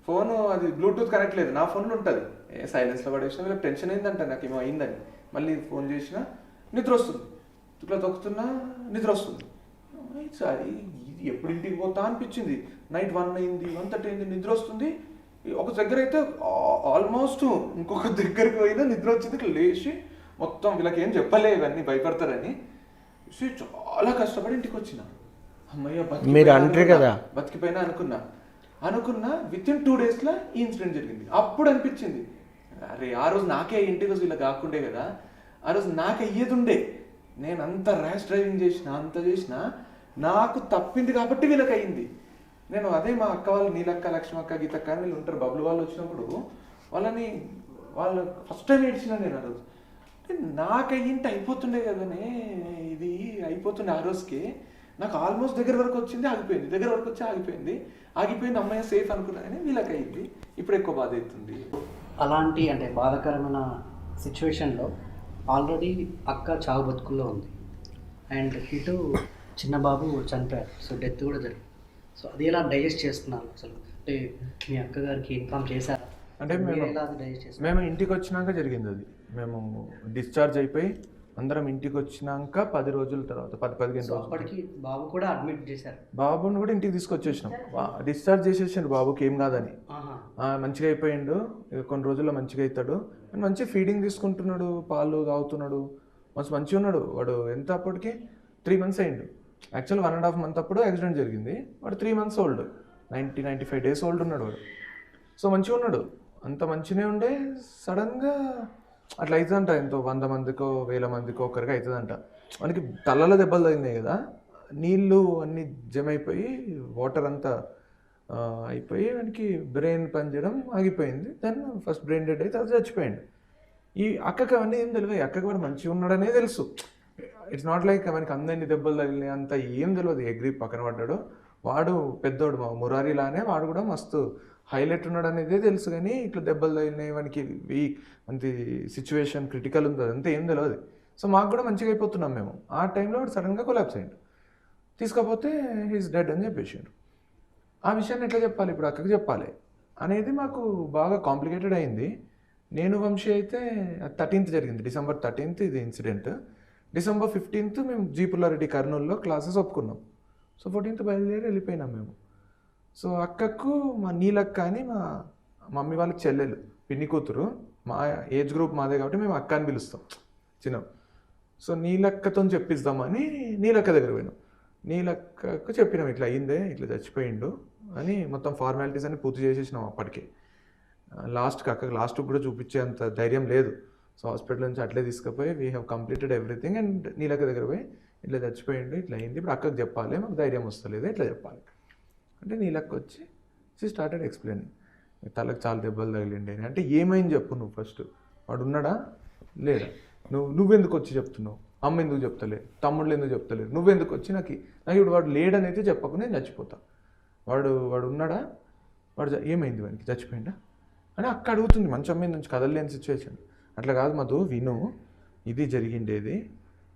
B: ఫోను అది బ్లూటూత్ కనెక్ట్ లేదు, నా ఫోన్లో ఉంటుంది, సైలెన్స్లో పడేసిన. వీళ్ళకి టెన్షన్ అయిందంట నాకు ఏమో అయిందని. మళ్ళీ ఫోన్ చేసినా నిద్ర వస్తుంది, ఇట్లా తొక్కుతున్నా నిద్ర వస్తుంది. సారీ ఇది ఎప్పుడు ఇంటికి పోతా అనిపించింది. నైట్ 1 అయింది, 1:30 అయింది, నిద్ర వస్తుంది. ఒక దగ్గర అయితే ఆల్మోస్ట్ ఇంకొక దగ్గరికి పోయినా నిద్ర వచ్చింది. ఇట్లా లేచి మొత్తం వీళ్ళకి ఏం చెప్పలే, ఇవన్నీ భయపడతారని చాలా కష్టపడి ఇంటికి వచ్చిన. అమ్మయ్య బతికిపోయినా అనుకున్నా. విత్ ఇన్ 2 డేస్లో ఈ ఇన్సిడెంట్ జరిగింది. అప్పుడు అనిపించింది, అరే ఆ రోజు నాకే ఇంటి రోజు ఇలా కాకుండే కదా, ఆ రోజు నాకు అయ్యేది ఉండే. నేను అంత ర్యాష్ డ్రైవింగ్ చేసిన, అంత చేసినా నాకు తప్పింది కాబట్టి వీళ్ళకి అయ్యింది. నేను అదే మా అక్క వాళ్ళు, నీలక్క, లక్ష్మక్క, గీతక్క వీళ్ళు ఉంటారు, బబ్లు వాళ్ళు వచ్చినప్పుడు వాళ్ళు ఫస్ట్ టైం ఏడ్చినా నేను ఆ రోజు. నాకు అయ్యింటే అయిపోతుండే కదనే, ఇది అయిపోతుండే. ఆ రోజుకి నాకు ఆల్మోస్ట్ దగ్గర వరకు వచ్చింది, ఆగిపోయింది, అమ్మాయి సేఫ్ అనుకున్నా, కానీ వీళ్ళకి అయ్యింది. ఇప్పుడు ఎక్కువ బాధ అవుతుంది.
F: అలాంటి అంటే బాధాకరమైన సిచ్యువేషన్లో ఆల్రెడీ అక్క చావు బతుకుల్లో ఉంది, అండ్ ఇటు చిన్న బాబు చనిపోయారు, సో డెత్ కూడా జరిగింది. సో అది ఎలా డైజెస్ట్ చేస్తున్నారు అసలు? అంటే మీ అక్కగారికి ఇన్ఫామ్ చేశారా?
B: అంటే మేము ఇంటికి వచ్చినాక జరిగింది అది. మేము డిశ్చార్జ్ అయిపోయి అందరం ఇంటికి వచ్చినాక 10 రోజుల తర్వాత 10-15 రోజులు
F: అప్పటికి బాబు కూడా అడ్మిట్ చేశారు.
B: బాబుని కూడా ఇంటికి తీసుకొచ్చేసినాం, డిశ్చార్జ్ చేసేసిండు. బాబుకి ఏం కాదని, మంచిగా అయిపోయిండు, కొన్ని రోజుల్లో మంచిగా అవుతాడు. మంచి ఫీడింగ్ తీసుకుంటున్నాడు, పాలు తాగుతున్నాడు, మంచిగా ఉన్నాడు. వాడు ఎంత అప్పటికి 3 months అయ్యిండు. యాక్చువల్ 1.5 month అప్పుడు యాక్సిడెంట్ జరిగింది. వాడు 3 months ఓల్డ్, 90-95 days ఓల్డ్ ఉన్నాడు వాడు. సో మంచిగా ఉన్నాడు, అంత మంచిగానే ఉండే. సడన్గా అట్లా అవుతుందంట, ఎంతో 100 మందికో 1000 మందికో ఒకరికి అవుతుందంట. మనకి తలలో దెబ్బలు తగినాయి కదా, నీళ్ళు అన్నీ జమ అయిపోయి వాటర్ అంతా అయిపోయి మనకి బ్రెయిన్ పనిచేయడం ఆగిపోయింది. దాన్ని ఫస్ట్ బ్రెయిన్ డెడ్ అయితే అది చచ్చిపోయింది. ఈ అక్కకి అవన్నీ ఏం తెలియదు, అక్కకి వాడు మంచిగా ఉన్నాడనే తెలుసు. ఇట్స్ నాట్ లైక్ మనకి అందరినీ దెబ్బలు తగిలినాయి అంత ఏం తెలియదు. ఎగ్రీ పక్కన పడ్డాడు, వాడు పెద్దోడు, మా మురారిలానే వాడు కూడా మస్తు హైలైట్ ఉన్నాడు అనేది తెలుసు. కానీ ఇట్లా దెబ్బలు తగిలినాయి, మనకి మనకి సిచ్యువేషన్ క్రిటికల్ ఉంది అదంతా ఏం తెలియదు. సో మాకు కూడా మంచిగా అయిపోతున్నాం మేము. ఆ టైంలో వాడు సడన్గా కొలాప్స్ అయ్యిండు, తీసుకపోతే హీస్ డెడ్ అని చెప్పేసిండు. ఆ విషయాన్ని ఎట్లా చెప్పాలి, ఇప్పుడు అక్కకి చెప్పాలి అనేది మాకు బాగా కాంప్లికేటెడ్ అయింది. నేను వంశీ అయితే 13th జరిగింది, December 13th ఇది ఇన్సిడెంట్. December 15th మేము జీపుల్లారెడ్డి కర్నూలులో క్లాసెస్ ఒప్పుకున్నాం. సో 14th బయలుదేరి వెళ్ళిపోయినాం మేము. సో అక్కకు మా నీలక్క అని మా మమ్మీ వాళ్ళకి చెల్లెలు, పిన్ని కూతురు, మా ఏజ్ గ్రూప్ మాదే కాబట్టి మేము అక్క అని పిలుస్తాం చిన్న. సో నీలక్కతో చెప్పిస్తామని నీలక్క దగ్గర పోయినాం. నీలక్కకు చెప్పినాం ఇట్లా అయ్యిందే, ఇట్లా చచ్చిపోయిండు అని మొత్తం ఫార్మాలిటీస్ అన్ని పూర్తి చేసేసినాం. అప్పటికే అక్కకి లాస్ట్కి కూడా చూపించేంత ధైర్యం లేదు. సో హాస్పిటల్ నుంచి అట్లే తీసుకుపోయి we have completed everything. And నీలక్క దగ్గర పోయి ఇట్లా చచ్చిపోయిండు, ఇట్లా అయింది, ఇప్పుడు అక్కకి చెప్పాలి, మాకు ధైర్యం వస్తలేదు, ఇట్లా చెప్పాలి అంటే నీలక్క వచ్చి షీ స్టార్టెడ్ ఎక్స్ప్లెయినింగ్. తలకు చాలా దెబ్బలు తగిలిండే అంటే ఏమైంది చెప్పు నువ్వు, ఫస్ట్ వాడు ఉన్నాడా లేడా, నువ్వెందుకు వచ్చి చెప్తున్నావు, అమ్మ ఎందుకు చెప్తలే, తమ్ముళ్ళు ఎందుకు చెప్తలేరు, నువ్వెందుకు వచ్చి నాకు ఇప్పుడు వాడు లేడనైతే చెప్పకు, నేను చచ్చిపోతా. వాడు ఉన్నాడా, వాడు ఏమైంది, వానికి చచ్చిపోయిందా అని అక్క అడుగుతుంది. మంచం మీద నుంచి కదలలేని సిచ్యువేషన్. అట్లా కాదు మధు, విను, ఇది జరిగిండేది,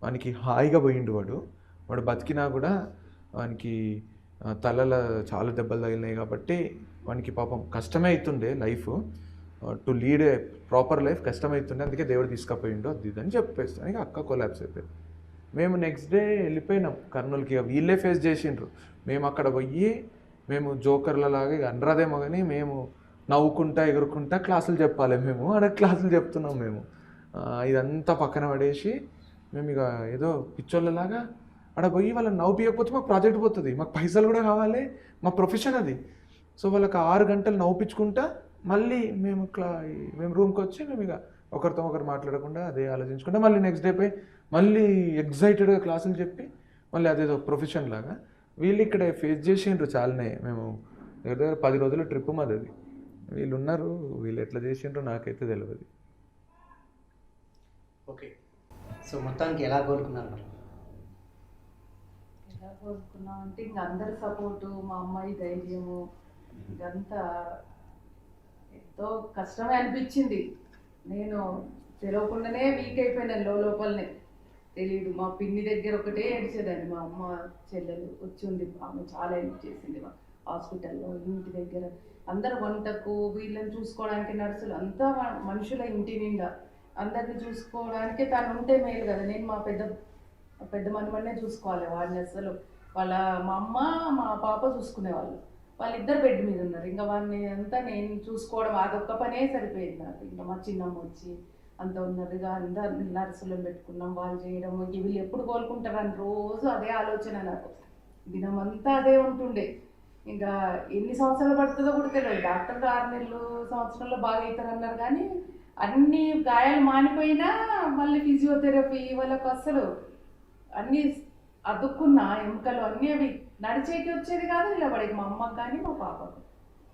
B: వానికి హాయిగా పోయిండు, వాడు బతికినా కూడా వానికి తలలో చాలా దెబ్బలు తగిలినాయి కాబట్టి వానికి పాపం కష్టమే అవుతుండే life, to lead a proper life కష్టమవుతుండే, అందుకే దేవుడు తీసుకుపోయిండు అది ఇది అని చెప్పేస్తాను. ఇక అక్క కొలాబ్స్ అయిపోయింది. మేము నెక్స్ట్ డే వెళ్ళిపోయినాం కర్నూలుకి. ఇక వీళ్ళే ఫేస్ చేసిండ్రు. మేము అక్కడ పోయి మేము జోకర్లలాగా ఇక అనరాదేమో కానీ మేము నవ్వుకుంటా ఎగురుకుంటా క్లాసులు చెప్పాలి. మేము ఆడ క్లాసులు చెప్తున్నాం. మేము ఇదంతా పక్కన పడేసి మేము ఇక ఏదో పిచ్చోళ్ళలాగా ఆడ పోయి వాళ్ళని నవ్వుపియకపోతే మాకు ప్రాజెక్ట్ పోతుంది, మాకు పైసలు కూడా కావాలి, మా ప్రొఫెషన్ అది. సో వాళ్ళకి 6 గంటలు నవ్వుపించుకుంటా మళ్ళీ మేము రూమ్కి వచ్చి మేము ఇక ఒకరితో ఒకరు మాట్లాడకుండా అదే ఆలోచించుకుంటా మళ్ళీ నెక్స్ట్ డే పోయి మళ్ళీ ఎగ్జైటెడ్గా క్లాసులు చెప్పి మళ్ళీ అదేదో ప్రొఫెషన్ లాగా వీళ్ళు ఇక్కడ ఫేస్ చేసిండ్రు చాలానే. మేము దగ్గర 10 రోజుల ట్రిప్ మాది అది. వీళ్ళు ఉన్నారు, వీళ్ళు ఎట్లా చేసిండ్రో నాకైతే తెలియదు.
F: ఓకే, సో మొత్తానికి ఎలా కోరుకున్నారు మరి?
G: ఎలా కోరుకున్నాం అంటే ఇంక అందరి సపోర్టు, మా అమ్మాయి ధైర్యము, ఇదంతా ఎంతో కష్టమే అనిపించింది. నేను తెలియకుండానే వీక్ అయిపోయినాను లోపలనే, తెలియదు. మా పిన్ని దగ్గర ఒకటే ఏడ్చేదాన్ని. మా అమ్మ చెల్లెలు వచ్చి ఉంది, ఆమె చాలా హెల్ప్ చేసింది మా హాస్పిటల్లో, ఇంటి దగ్గర అందరు వంటకు వీళ్ళని చూసుకోవడానికి నర్సులు అంతా మనుషుల ఇంటి నిండా అందరిని చూసుకోవడానికి తను ఉంటే మేలు కదా. నేను మా పెద్ద మనమనే చూసుకోవాలి వాడిని. అసలు మా అమ్మ మా పాప చూసుకునేవాళ్ళు, వాళ్ళిద్దరు బెడ్ మీద ఉన్నారు. ఇంకా వాడిని అంతా నేను చూసుకోవడం అదొక్క పనే సరిపోయింది నాకు. ఇంకా మా చిన్నమ్మ వచ్చి అంత ఉన్నదిగా అందరు నర్సులను పెట్టుకున్నాం, వాళ్ళు చేయడం. వీళ్ళు ఎప్పుడు కోలుకుంటారని రోజు అదే ఆలోచన నాకు, దినమంతా అదే ఉంటుండే. ఇంకా ఎన్ని సంవత్సరాలు పడుతుందో కూడా తెలియదు. డాక్టర్లు 6 నెలలు సంవత్సరంలో బాగా అవుతారన్నారు, కానీ అన్ని గాయాలు మానిపోయినా మళ్ళీ ఫిజియోథెరపీ వాళ్ళకు అసలు అన్నీ అదుక్కున్న ఎముకలు అన్నీ అవి నడిచేకి వచ్చేది కాదు ఇలా పడేది మా అమ్మకి కానీ మా పాపకు.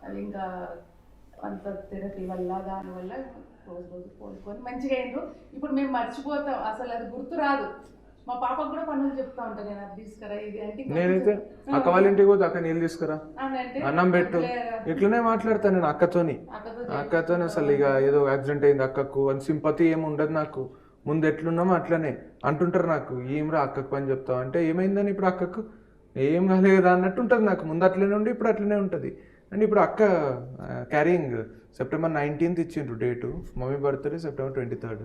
G: అది ఇంకా అంత థెరపీ వల్ల దానివల్ల రోజు కోలుకొని మంచిగా అయిండ్రు. ఇప్పుడు మేము మర్చిపోతాం, అసలు అది గుర్తు రాదు. మా పాపకు కూడా పనులు చెప్తా ఉంటాను, నేను అది తీసుకురా ఇది అంటే.
B: నేనైతే అక్క వాళ్ళ ఇంటికి పోతే అక్క నీళ్ళు తీసుకురా, అన్నం పెట్టు, ఇట్లనే మాట్లాడతాను నేను అక్కతోని. అసలు ఇక ఏదో యాక్సిడెంట్ అయింది అక్కకు అని సింపతి ఏమి ఉండదు నాకు. ముందు ఎట్లున్నామో అట్లనే అంటుంటారు నాకు, ఏమ్రా అక్కకు పని చెప్తావు అంటే ఏమైందని ఇప్పుడు అక్కకు ఏం కాలేదా అన్నట్టు ఉంటుంది నాకు. ముందు అట్లనే ఉండి ఇప్పుడు అట్లనే ఉంటుంది. అండ్ ఇప్పుడు అక్క క్యారింగ్ September 19th ఇచ్చిండ్రు date, mummy birthday September 23rd.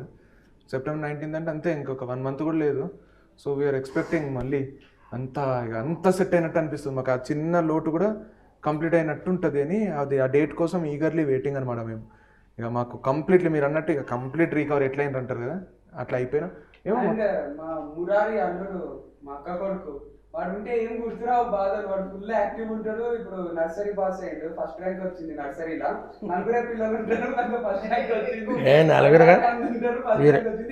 B: September 19th అంటే అంతే, ఇంకొక 1 month కూడా లేదు. సో వీఆర్ ఎక్స్పెక్టింగ్ మళ్ళీ అంతా సెట్ అయినట్టు అనిపిస్తుంది మాకు. ఆ చిన్న లోటు కూడా కంప్లీట్ అయినట్టు ఉంటుంది అని అది ఆ డేట్ కోసం ఈగర్లీ వెయిటింగ్ అనమాట మేము. ఇక మాకు కంప్లీట్లీ మీరు అన్నట్టు ఇక కంప్లీట్ రికవర్ ఎట్లయింది అంటారు కదా, అట్లా అయిపోయినా ఏమో.
H: మా మురారి అల్లుడు మా అక్క కొడుకు, వాడు ఉంటే ఏం గుర్తురావు బాధలు. వాడు ఫుల్ యాక్టివ్ ఉంటాడు. ఇప్పుడు నర్సరీ పాస్ అయ్యాడు, ఫస్ట్ ర్యాంక్ వచ్చింది నర్సరీలో. 4 పిల్లలు ఉంటారు, దాంట్లో ఫస్ట్ ర్యాంక్ వచ్చింది.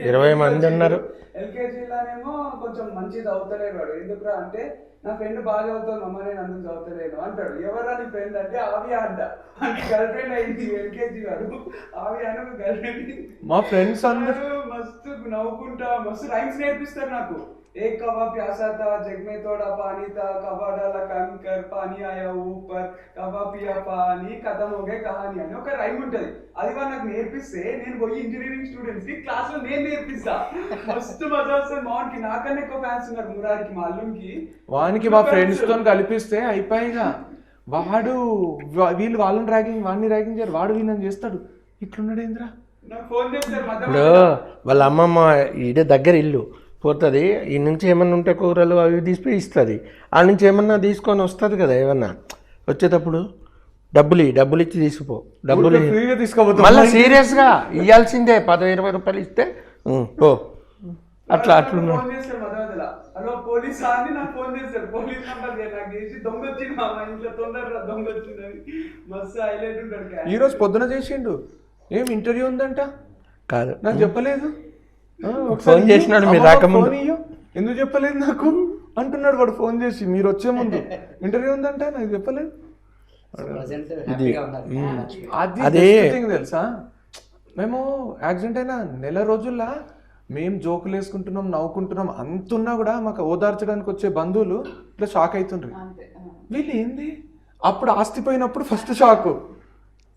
I: 20 మంది ఉన్నారు.
H: ఎల్కేజీలోనేమో కొంచెం మంచిది అవుతలేడు వాడు. ఎందుకురా అంటే నా ఫ్రెండ్ బాగా చదువుతాను అమ్మ, నేను అందుకు చదువుతలేను అంటాడు. ఎవరా నీ ఫ్రెండ్ అంటే ఆవియా అంట, గర్ల్ ఫ్రెండ్ అయింది ఎల్కేజీ వాడు. ఆవియా అని గర్ల్ ఫ్రెండ్.
B: మా ఫ్రెండ్స్ అందరూ
H: మస్తు నవ్వుకుంటా మస్తు రైమ్స్ నేర్పిస్తారు నాకు. एक कवा प्यासा था जग में थोड़ा पानी था, कवा डाला कंकर पानी आया ऊपर, कवा पिया पानी खत्म हो गए कहानी అని ఒక రైమ్ ఉంటది. అది వాళ్ళు నాకు నేర్పిస్తే నేను పోయి ఇంజనీరింగ్ స్టూడెంట్స్ కి క్లాస్ లో నేను నేర్పిస్తా. మస్తు మజా వస్తుంది. మావానికి నాకన్నా ఎక్కువ ఫ్యాన్స్ ఉన్నారు మురారికి, మా అల్లునికి.
B: వానికి మా ఫ్రెండ్స్ తో కలిపిస్తే అయిపోయిగా వాడు వీళ్ళు వాళ్ళని ర్యాగింగ్ వాడిని ర్యాగింగ్ చేయరు, వాడు వీళ్ళని చేస్తాడు. ఇట్లున్నాడు ఏంద్రా.
H: నాకు ఫోన్ చేస్తారు
I: ఇప్పుడు వాళ్ళ అమ్మమ్మ ఈడే దగ్గర ఇల్లు పోతుంది, ఈ నుంచి ఏమన్నా ఉంటే కూరలు అవి తీసిపోయి ఇస్తుంది. ఆ నుంచి ఏమన్నా తీసుకొని వస్తుంది కదా, ఏమన్నా వచ్చేటప్పుడు డబ్బులు ఇచ్చి తీసుకుపో, డబ్బులు మళ్ళీ సీరియస్గా ఇవ్వాల్సిందే. 10-20 రూపాయలు ఇస్తే ఓ అట్లా
H: ఫోన్ చేస్తారు మధ్య హలో పోలీస్ అని నాకు ఫోన్ చేస్తారు. పోలీస్ నంబర్ నాకు చేసి దొంగ వచ్చింది మా ఇంట్లో, తొందరగా దొంగ వచ్చిందని మస్తు హైలైట్ ఉంటాడు.
B: ఈ రోజు పొద్దున చేసిండు, ఏం ఇంటర్వ్యూ ఉందంట
I: కాదు
B: నాకు చెప్పలేదు.
I: ఫోన్ చేసినాడు మీరు రాకముందు,
B: ఎందుకు చెప్పలేదు నాకు అంటున్నాడు వాడు ఫోన్ చేసి, మీరు వచ్చే ముందు ఇంటర్వ్యూ ఉందంట నాకు చెప్పలేదు. అది తెలుసా, మేము యాక్సిడెంట్ అయినా 1 రోజుల్లో మేము జోకులు వేసుకుంటున్నాం, నవ్వుకుంటున్నాం, అంతున్నా కూడా మాకు ఓదార్చడానికి వచ్చే బంధువులు ఇట్లా షాక్ అవుతుండ్రు. వీళ్ళు ఏంది, అప్పుడు ఆస్తి పోయినప్పుడు ఫస్ట్ షాక్,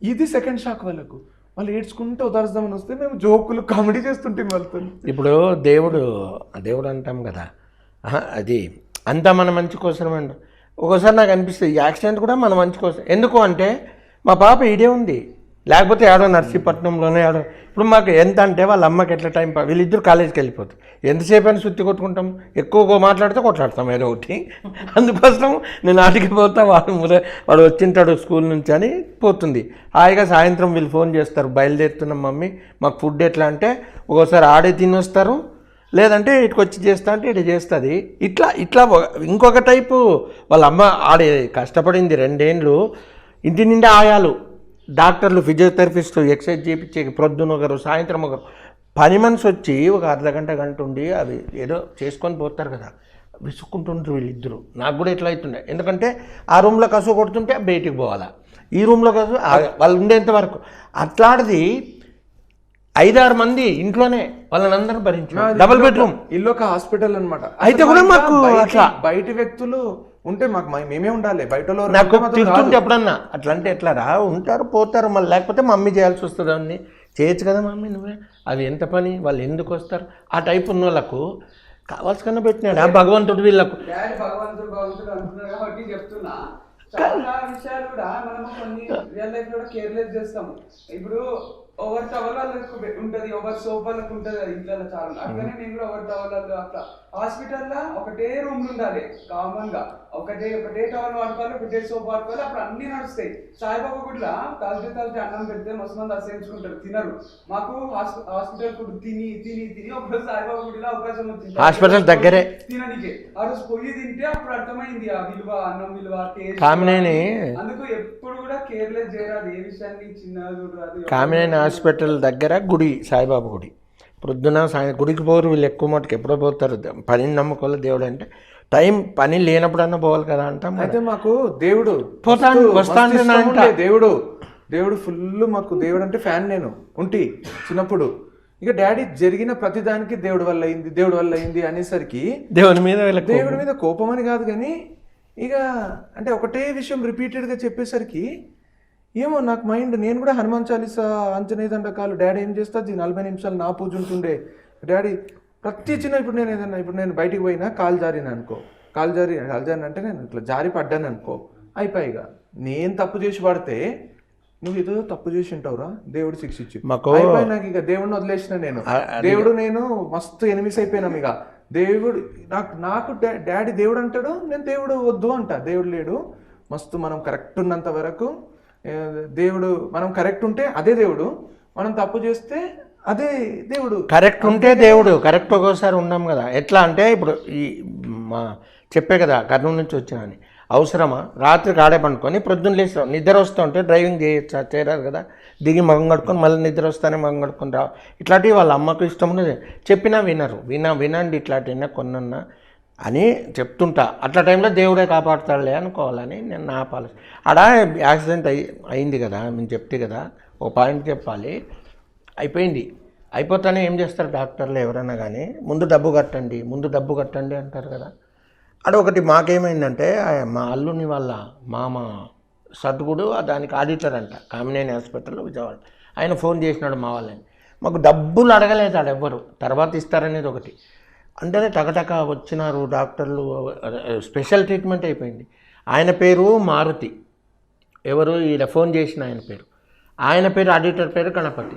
B: ఇది సెకండ్ షాక్ వాళ్ళకు. వాళ్ళు ఏడ్చుకుంటూ ఉదార్చుదామని వస్తే మేము జోకులు కామెడీ చేస్తుంటాం వాళ్ళతో.
I: ఇప్పుడు దేవుడు అంటాం కదా, అది అంతా మన మంచి కోసమే అండి. ఒక్కోసారి నాకు అనిపిస్తుంది ఈ యాక్సిడెంట్ కూడా మన మంచి కోసం. ఎందుకు అంటే మా పాప ఈడే ఉంది, లేకపోతే ఆడో నర్సీపట్నంలోనే ఆడో. ఇప్పుడు మాకు ఎంత అంటే వాళ్ళ అమ్మకి ఎట్లా టైం వీళ్ళిద్దరు కాలేజీకి వెళ్ళిపోతారు, ఎంతసేపు అయినా సుత్తి కొట్టుకుంటాం, ఎక్కువ మాట్లాడితే కొట్లాడతాం ఏదో ఒకటి. అందుకోసం నేను ఆడికి పోతా, వాడు వచ్చింటాడు స్కూల్ నుంచి అని పోతుంది. హాయిగా సాయంత్రం వీళ్ళు ఫోన్ చేస్తారు, బయలుదేరుతున్నాం మమ్మీ మాకు ఫుడ్ ఎట్లా అంటే, ఒక్కోసారి ఆడే తిని వస్తారు, లేదంటే ఇటుకు వచ్చి చేస్తా అంటే ఇటు చేస్తుంది. ఇట్లా ఇంకొక టైపు వాళ్ళ అమ్మ ఆడే కష్టపడింది 2 ఏళ్ళు, ఇంటి నిండా ఆయాలు, డాక్టర్లు, ఫిజియోథెరపిస్టు, ఎక్సర్సైజ్ చేయించే ప్రొద్దున ఒకరు సాయంత్రం ఒకరు, పని మనిషి వచ్చి ఒక అర్ధగంట గంట ఉండి అవి ఏదో చేసుకొని పోతారు కదా, విసుక్కుంటుంటారు వీళ్ళిద్దరు. నాకు కూడా ఎట్లా అవుతుండే, ఎందుకంటే ఆ రూమ్లో కసు కొడుతుంటే బయటికి పోవాలా, ఈ రూమ్లో కసు వాళ్ళు ఉండేంత వరకు. అట్లాంటిది 5-6 మంది ఇంట్లోనే వాళ్ళని అందరూ భరించారు. డబుల్ బెడ్రూమ్
B: ఇల్లు ఒక హాస్పిటల్ అనమాట.
I: అయితే కూడా మాకు అట్లా
B: బయట వ్యక్తులు ఉంటే మాకు మేమే ఉండాలి, బయట
I: నాకు తిరుగుతుంటే ఎప్పుడన్నా అట్లా అంటే ఎట్లా రా ఉంటారు పోతారు, మళ్ళీ లేకపోతే మమ్మీ చేయాల్సి వస్తుంది. అవన్నీ చేయొచ్చు కదా మమ్మీ నువ్వే, అవి ఎంత పని, వాళ్ళు ఎందుకు వస్తారు, ఆ టైప్ ఉన్న వాళ్ళకు కావాల్సి కన్నా పెట్టినాడు ఆ భగవంతుడు వీళ్ళకు.
H: డాడీ భగవంతుడు అంటున్నారు కాబట్టి చెప్తున్నా, చాలా విషయాలు కూడా మనము కొన్ని రియల్ లైఫ్ లో కేర్లెస్ చేస్తాము. ఇప్పుడు ఓవర్ టవర్ వాళ్ళకు ఉంటుంది, ఓవర్ సోప్ వాళ్ళకు ఉంటుంది ఇంట్లో చాలా. అట్లనే నేను కూడా ఓవర్ టవర్ అట్లా హాస్పిటల్లో ఒకటే రూమ్లు ఉండాలి, కామన్ గా ఒకటే టవర్ వాడుకోవాలి, ఒకటే సోప్ వాడుకోవాలి, అప్పుడు అన్ని నడుస్తాయి. సాయిబాబా గుడిలో తలచి అన్నం పెడితే మస్తు మంది అసహించుకుంటారు, తినరు. మాకు హాస్పిటల్ ఫుడ్ తిని ఒకరోజు సాయిబాబా గుడిలో అవకాశం వచ్చింది
I: హాస్పిటల్ దగ్గరే
H: తినడానికి. ఆ రోజు పొయ్యి తింటే అప్పుడు అర్థమైంది ఆ విలువ, అన్నం విలువ,
I: కామినేని.
H: అందుకు ఎప్పుడు కూడా కేర్లెస్ చేయరాదు, ఏ విషయాన్ని చిన్నగా చూడరాదు.
I: కామినేని హాస్పిటల్ దగ్గర గుడి, సాయిబాబా గుడి. ప్రొద్దున గుడికి పోరు వీళ్ళు, ఎక్కువ మటుకు ఎప్పుడో పోతారు, పని నమ్మకాల దేవుడు అంటే. టైం పని లేనప్పుడన్నా పోవాలి కదా అంటాం.
B: అయితే మాకు దేవుడు దేవుడు ఫుల్, మాకు దేవుడు అంటే ఫ్యాన్. నేను చిన్నప్పుడు ఇక డాడీ జరిగిన ప్రతిదానికి దేవుడి వల్ల అయింది అనేసరికి దేవుడి మీద కోపం అని కాదు కానీ, ఇక అంటే ఒకటే విషయం రిపీటెడ్గా చెప్పేసరికి ఏమో నాకు మైండ్, నేను కూడా హనుమాన్ చాలీసా అంజనేయ దండకాలు, డాడీ ఏం చేస్తుంది 40 నిమిషాలు నా పూజ ఉంటుండే డాడీ ప్రతి చిన్న. ఇప్పుడు నేను బయటికి పోయినా కాలు జారిన అనుకో, కాలు జారి అంటే నేను ఇట్లా జారి పడ్డాను అనుకో, అయిపోయిగా నేను తప్పు చేసి పడితే నువ్వు ఏదో తప్పు చేసి ఉంటావురా, దేవుడు శిక్షించి అయిపోయి నాకు ఇక దేవుడిని వదిలేసిన నేను మస్తు ఎనిమిస్ అయిపోయినాం. ఇక దేవుడు నాకు డాడీ దేవుడు అంటాడు, నేను దేవుడు వద్దు అంట. దేవుడు లేడు, మస్తు మనం కరెక్ట్ ఉన్నంత వరకు దేవుడు, మనం కరెక్ట్ ఉంటే అదే దేవుడు, మనం తప్పు చేస్తే అదే దేవుడు.
I: కరెక్ట్ ఉంటే దేవుడు, కరెక్ట్ ఒక్కోసారి ఉన్నాం కదా. ఎట్లా అంటే ఇప్పుడు ఈ మా చెప్పే కదా కర్నూలు నుంచి వచ్చినా అని, అవసరమా రాత్రికి ఆడే పండుకొని ప్రొద్దున లేస్తాం, నిద్ర వస్తూ ఉంటే డ్రైవింగ్ చేయరారు కదా, దిగి మగం కట్టుకొని మళ్ళీ నిద్ర వస్తానే మగం కట్టుకొని రావు. ఇట్లాంటివి వాళ్ళ అమ్మకు ఇష్టం ఉన్నది, చెప్పినా వినరు. వినండి ఇట్లాంటివి కొన్నన్నా అని చెప్తుంటా. అట్లా టైంలో దేవుడే కాపాడుతాడులే అనుకోవాలని నేను నా పాలసీ. ఆడ యాక్సిడెంట్ అయింది కదా, నేను చెప్తే కదా ఒక పాయింట్ చెప్పాలి. అయిపోతానే ఏం చేస్తారు డాక్టర్లు ఎవరైనా కానీ, ముందు డబ్బు కట్టండి అంటారు కదా. అక్కడ ఒకటి మాకేమైందంటే, మా అల్లుని వాళ్ళ మామ సద్గుడు దానికి ఆడిటర్ అంట, కామినేని హాస్పిటల్లో విజయవాడ. ఆయన ఫోన్ చేసినాడు మా వాళ్ళని, మాకు డబ్బులు అడగలేదు ఆడ ఎవ్వరు, తర్వాత ఇస్తారనేది ఒకటి. అంటేనే టకటక వచ్చినారు డాక్టర్లు, స్పెషల్ ట్రీట్మెంట్ అయిపోయింది. ఆయన పేరు మారుతి, ఎవరు ఈయన ఫోన్ చేసిన ఆయన పేరు ఆడిటర్ పేరు గణపతి.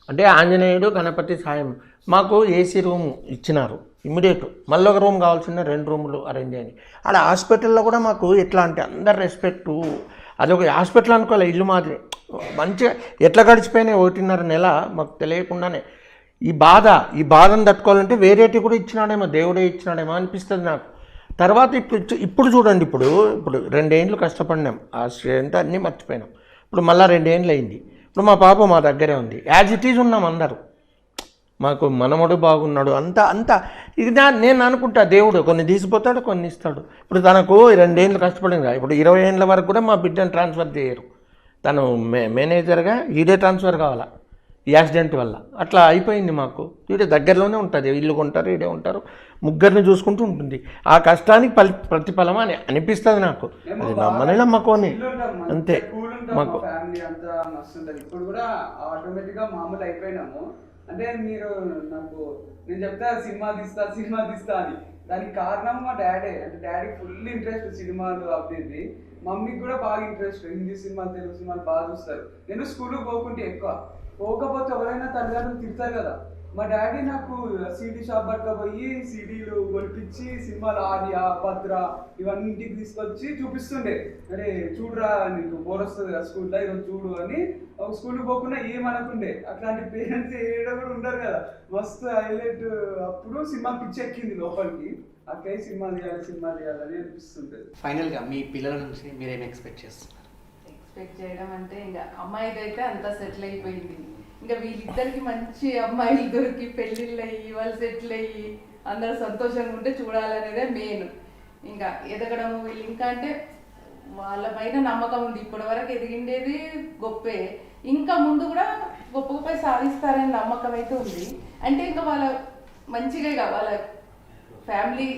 I: అంటే ఆంజనేయుడు గణపతి సాయం. మాకు ఏసీ రూమ్ ఇచ్చినారు ఇమ్మీడియట్, మళ్ళీ ఒక రూమ్ కావాల్సిన 2 రూములు అరేంజ్ అయ్యాయి. ఆడ హాస్పిటల్లో కూడా మాకు ఎట్లా అంటే అందరు రెస్పెక్టు, అదొక హాస్పిటల్ అనుకోలే, ఇల్లు మాదిరి మంచిగా. ఎట్లా గడిచిపోయినాయి 1.5 నెల మాకు తెలియకుండానే. ఈ బాధను తట్టుకోవాలంటే వేరేటి కూడా ఇచ్చినాడేమో, దేవుడే ఇచ్చినాడేమో అనిపిస్తుంది నాకు. తర్వాత ఇప్పుడు చూడండి, ఇప్పుడు 2 ఏళ్ళు కష్టపడినాం, ఆ స్ట్రెంత్ అన్నీ మర్చిపోయినాం. ఇప్పుడు మళ్ళీ 2 ఏళ్ళు అయింది. ఇప్పుడు మా పాప మా దగ్గరే ఉంది, యాజ్ ఇట్ ఈజ్ ఉన్నాం అందరూ. మాకు మనమడు బాగున్నాడు, అంతా ఇది నేను అనుకుంటా. దేవుడు కొన్ని తీసిపోతాడు, కొన్ని ఇస్తాడు. ఇప్పుడు తనకు 2 ఏళ్ళు కష్టపడింది, ఇప్పుడు 20 ఏళ్ళ వరకు కూడా మా బిడ్డను ట్రాన్స్ఫర్ చేయరు. తను మేనేజర్గా ఈడే ట్రాన్స్ఫర్ కావాలా ఈ యాక్సిడెంట్ వల్ల. అట్లా అయిపోయింది మాకు. ఈడే దగ్గరలోనే ఉంటుంది, ఇల్లు కొంటారు, ఈడే ఉంటారు, ముగ్గురిని చూసుకుంటూ ఉంటుంది. ఆ కష్టానికి ప్రతిఫలం అని అనిపిస్తుంది నాకు. అది నమ్మనే నమ్మకోని అంతే మాకు.
H: ఫ్యామిలీ అంతా మస్తు ఉంటుంది. ఇప్పుడు కూడా ఆటోమేటిక్గా మామూలు అయిపోయినాము. అంటే మీరు నేను చెప్తా సినిమా తీస్తా అని, దానికి కారణం మా డాడీ. అంటే డాడీ ఫుల్ ఇంట్రెస్ట్ సినిమాలు అవి. మమ్మీకి కూడా బాగా ఇంట్రెస్ట్, హిందీ సినిమాలు తెలుగు సినిమాలు బాగా చూస్తారు. నేను స్కూల్కి పోకుంటే ఎక్కువ పోకపోతే ఎవరైనా తల్లిదండ్రులు తిడతారు కదా. మా డాడీ నాకు సీడీ షాప్ పట్టుకపోయి సీడీలు కొనిపించి సినిమాలు ఆర్య, భద్ర ఇవన్నింటికి తీసుకొచ్చి చూపిస్తుండే. అరే చూడురా నీకు బోర్ వస్తుంది కదా స్కూల్లో, ఈరోజు చూడు అని. స్కూల్కి పోకుండా ఏమనకుండే. అట్లాంటి పేరెంట్స్ ఏడ కూడా ఉండరు కదా. మస్తు హైలైట్. అప్పుడు సినిమా పిచ్చి ఎక్కింది లోపలికి. అక్కడే సినిమా తీయాలని అనిపిస్తుంటుంది.
F: ఫైనల్గా మీ పిల్లల నుంచి మీరేం ఎక్స్పెక్ట్ చేస్తున్నారు?
G: ఎక్స్పెక్ట్ చేయడం అంటే ఇంకా అమ్మాయిదైతే అంతా సెటిల్ అయిపోయింది. ఇంకా వీళ్ళిద్దరికి మంచి అమ్మాయిలు దొరికి పెళ్ళిళ్ళు అయ్యి వాళ్ళు సెటిల్ అయ్యి అందరూ సంతోషంగా ఉంటే చూడాలనేదే మెయిన్. ఇంకా ఎదగడము వీళ్ళు ఇంకా అంటే వాళ్ళ పైన నమ్మకం ఉంది. ఇప్పటివరకు ఎదిగిండేది గొప్పే, ఇంకా ముందు కూడా గొప్ప గొప్ప సాధిస్తారని నమ్మకం అయితే ఉంది. అంటే ఇంకా వాళ్ళ మంచిగా వాళ్ళ ఫ్యామిలీ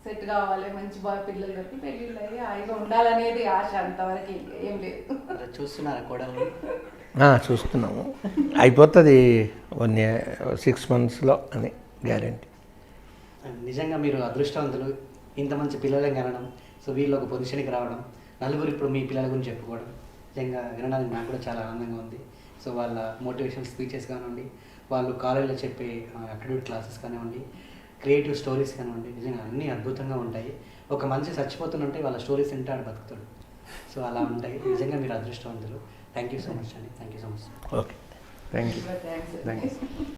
G: సెట్ కావాలి, మంచి పిల్లలు దొరికి పెళ్ళిళ్ళు అయ్యి హాయిగా ఉండాలనేది ఆశ. అంతవరకు ఏం లేదు.
F: చూస్తున్నారా కోడలు?
I: చూస్తున్నాము. అయిపోతుంది 6 monthsలో అని గ్యారంటీ.
F: నిజంగా మీరు అదృష్టవంతులు. ఇంత మంచి పిల్లలని కనడం, సో వీళ్ళు ఒక పొజిషన్కి రావడం, నలుగురు ఇప్పుడు మీ పిల్లల గురించి చెప్పుకోవడం నిజంగా వినడానికి నాకు కూడా చాలా ఆనందంగా ఉంది. సో వాళ్ళ మోటివేషన్ స్పీచెస్ కానివ్వండి, వాళ్ళు కాలేజీలో చెప్పే అకాడమిక్ క్లాసెస్ కానివ్వండి, క్రియేటివ్ స్టోరీస్ కానివ్వండి, నిజంగా అన్నీ అద్భుతంగా ఉంటాయి. ఒక మనిషి చచ్చిపోతుంటే వాళ్ళ స్టోరీస్ వింటే ఆడు బతుకుతాడు. సో అలా ఉంటాయి. నిజంగా మీరు అదృష్టవంతులు. థ్యాంక్ యూ సో మచ్ అండి. Thank you so much.
I: Okay,
B: thank you.
G: Thanks.
B: Thank you.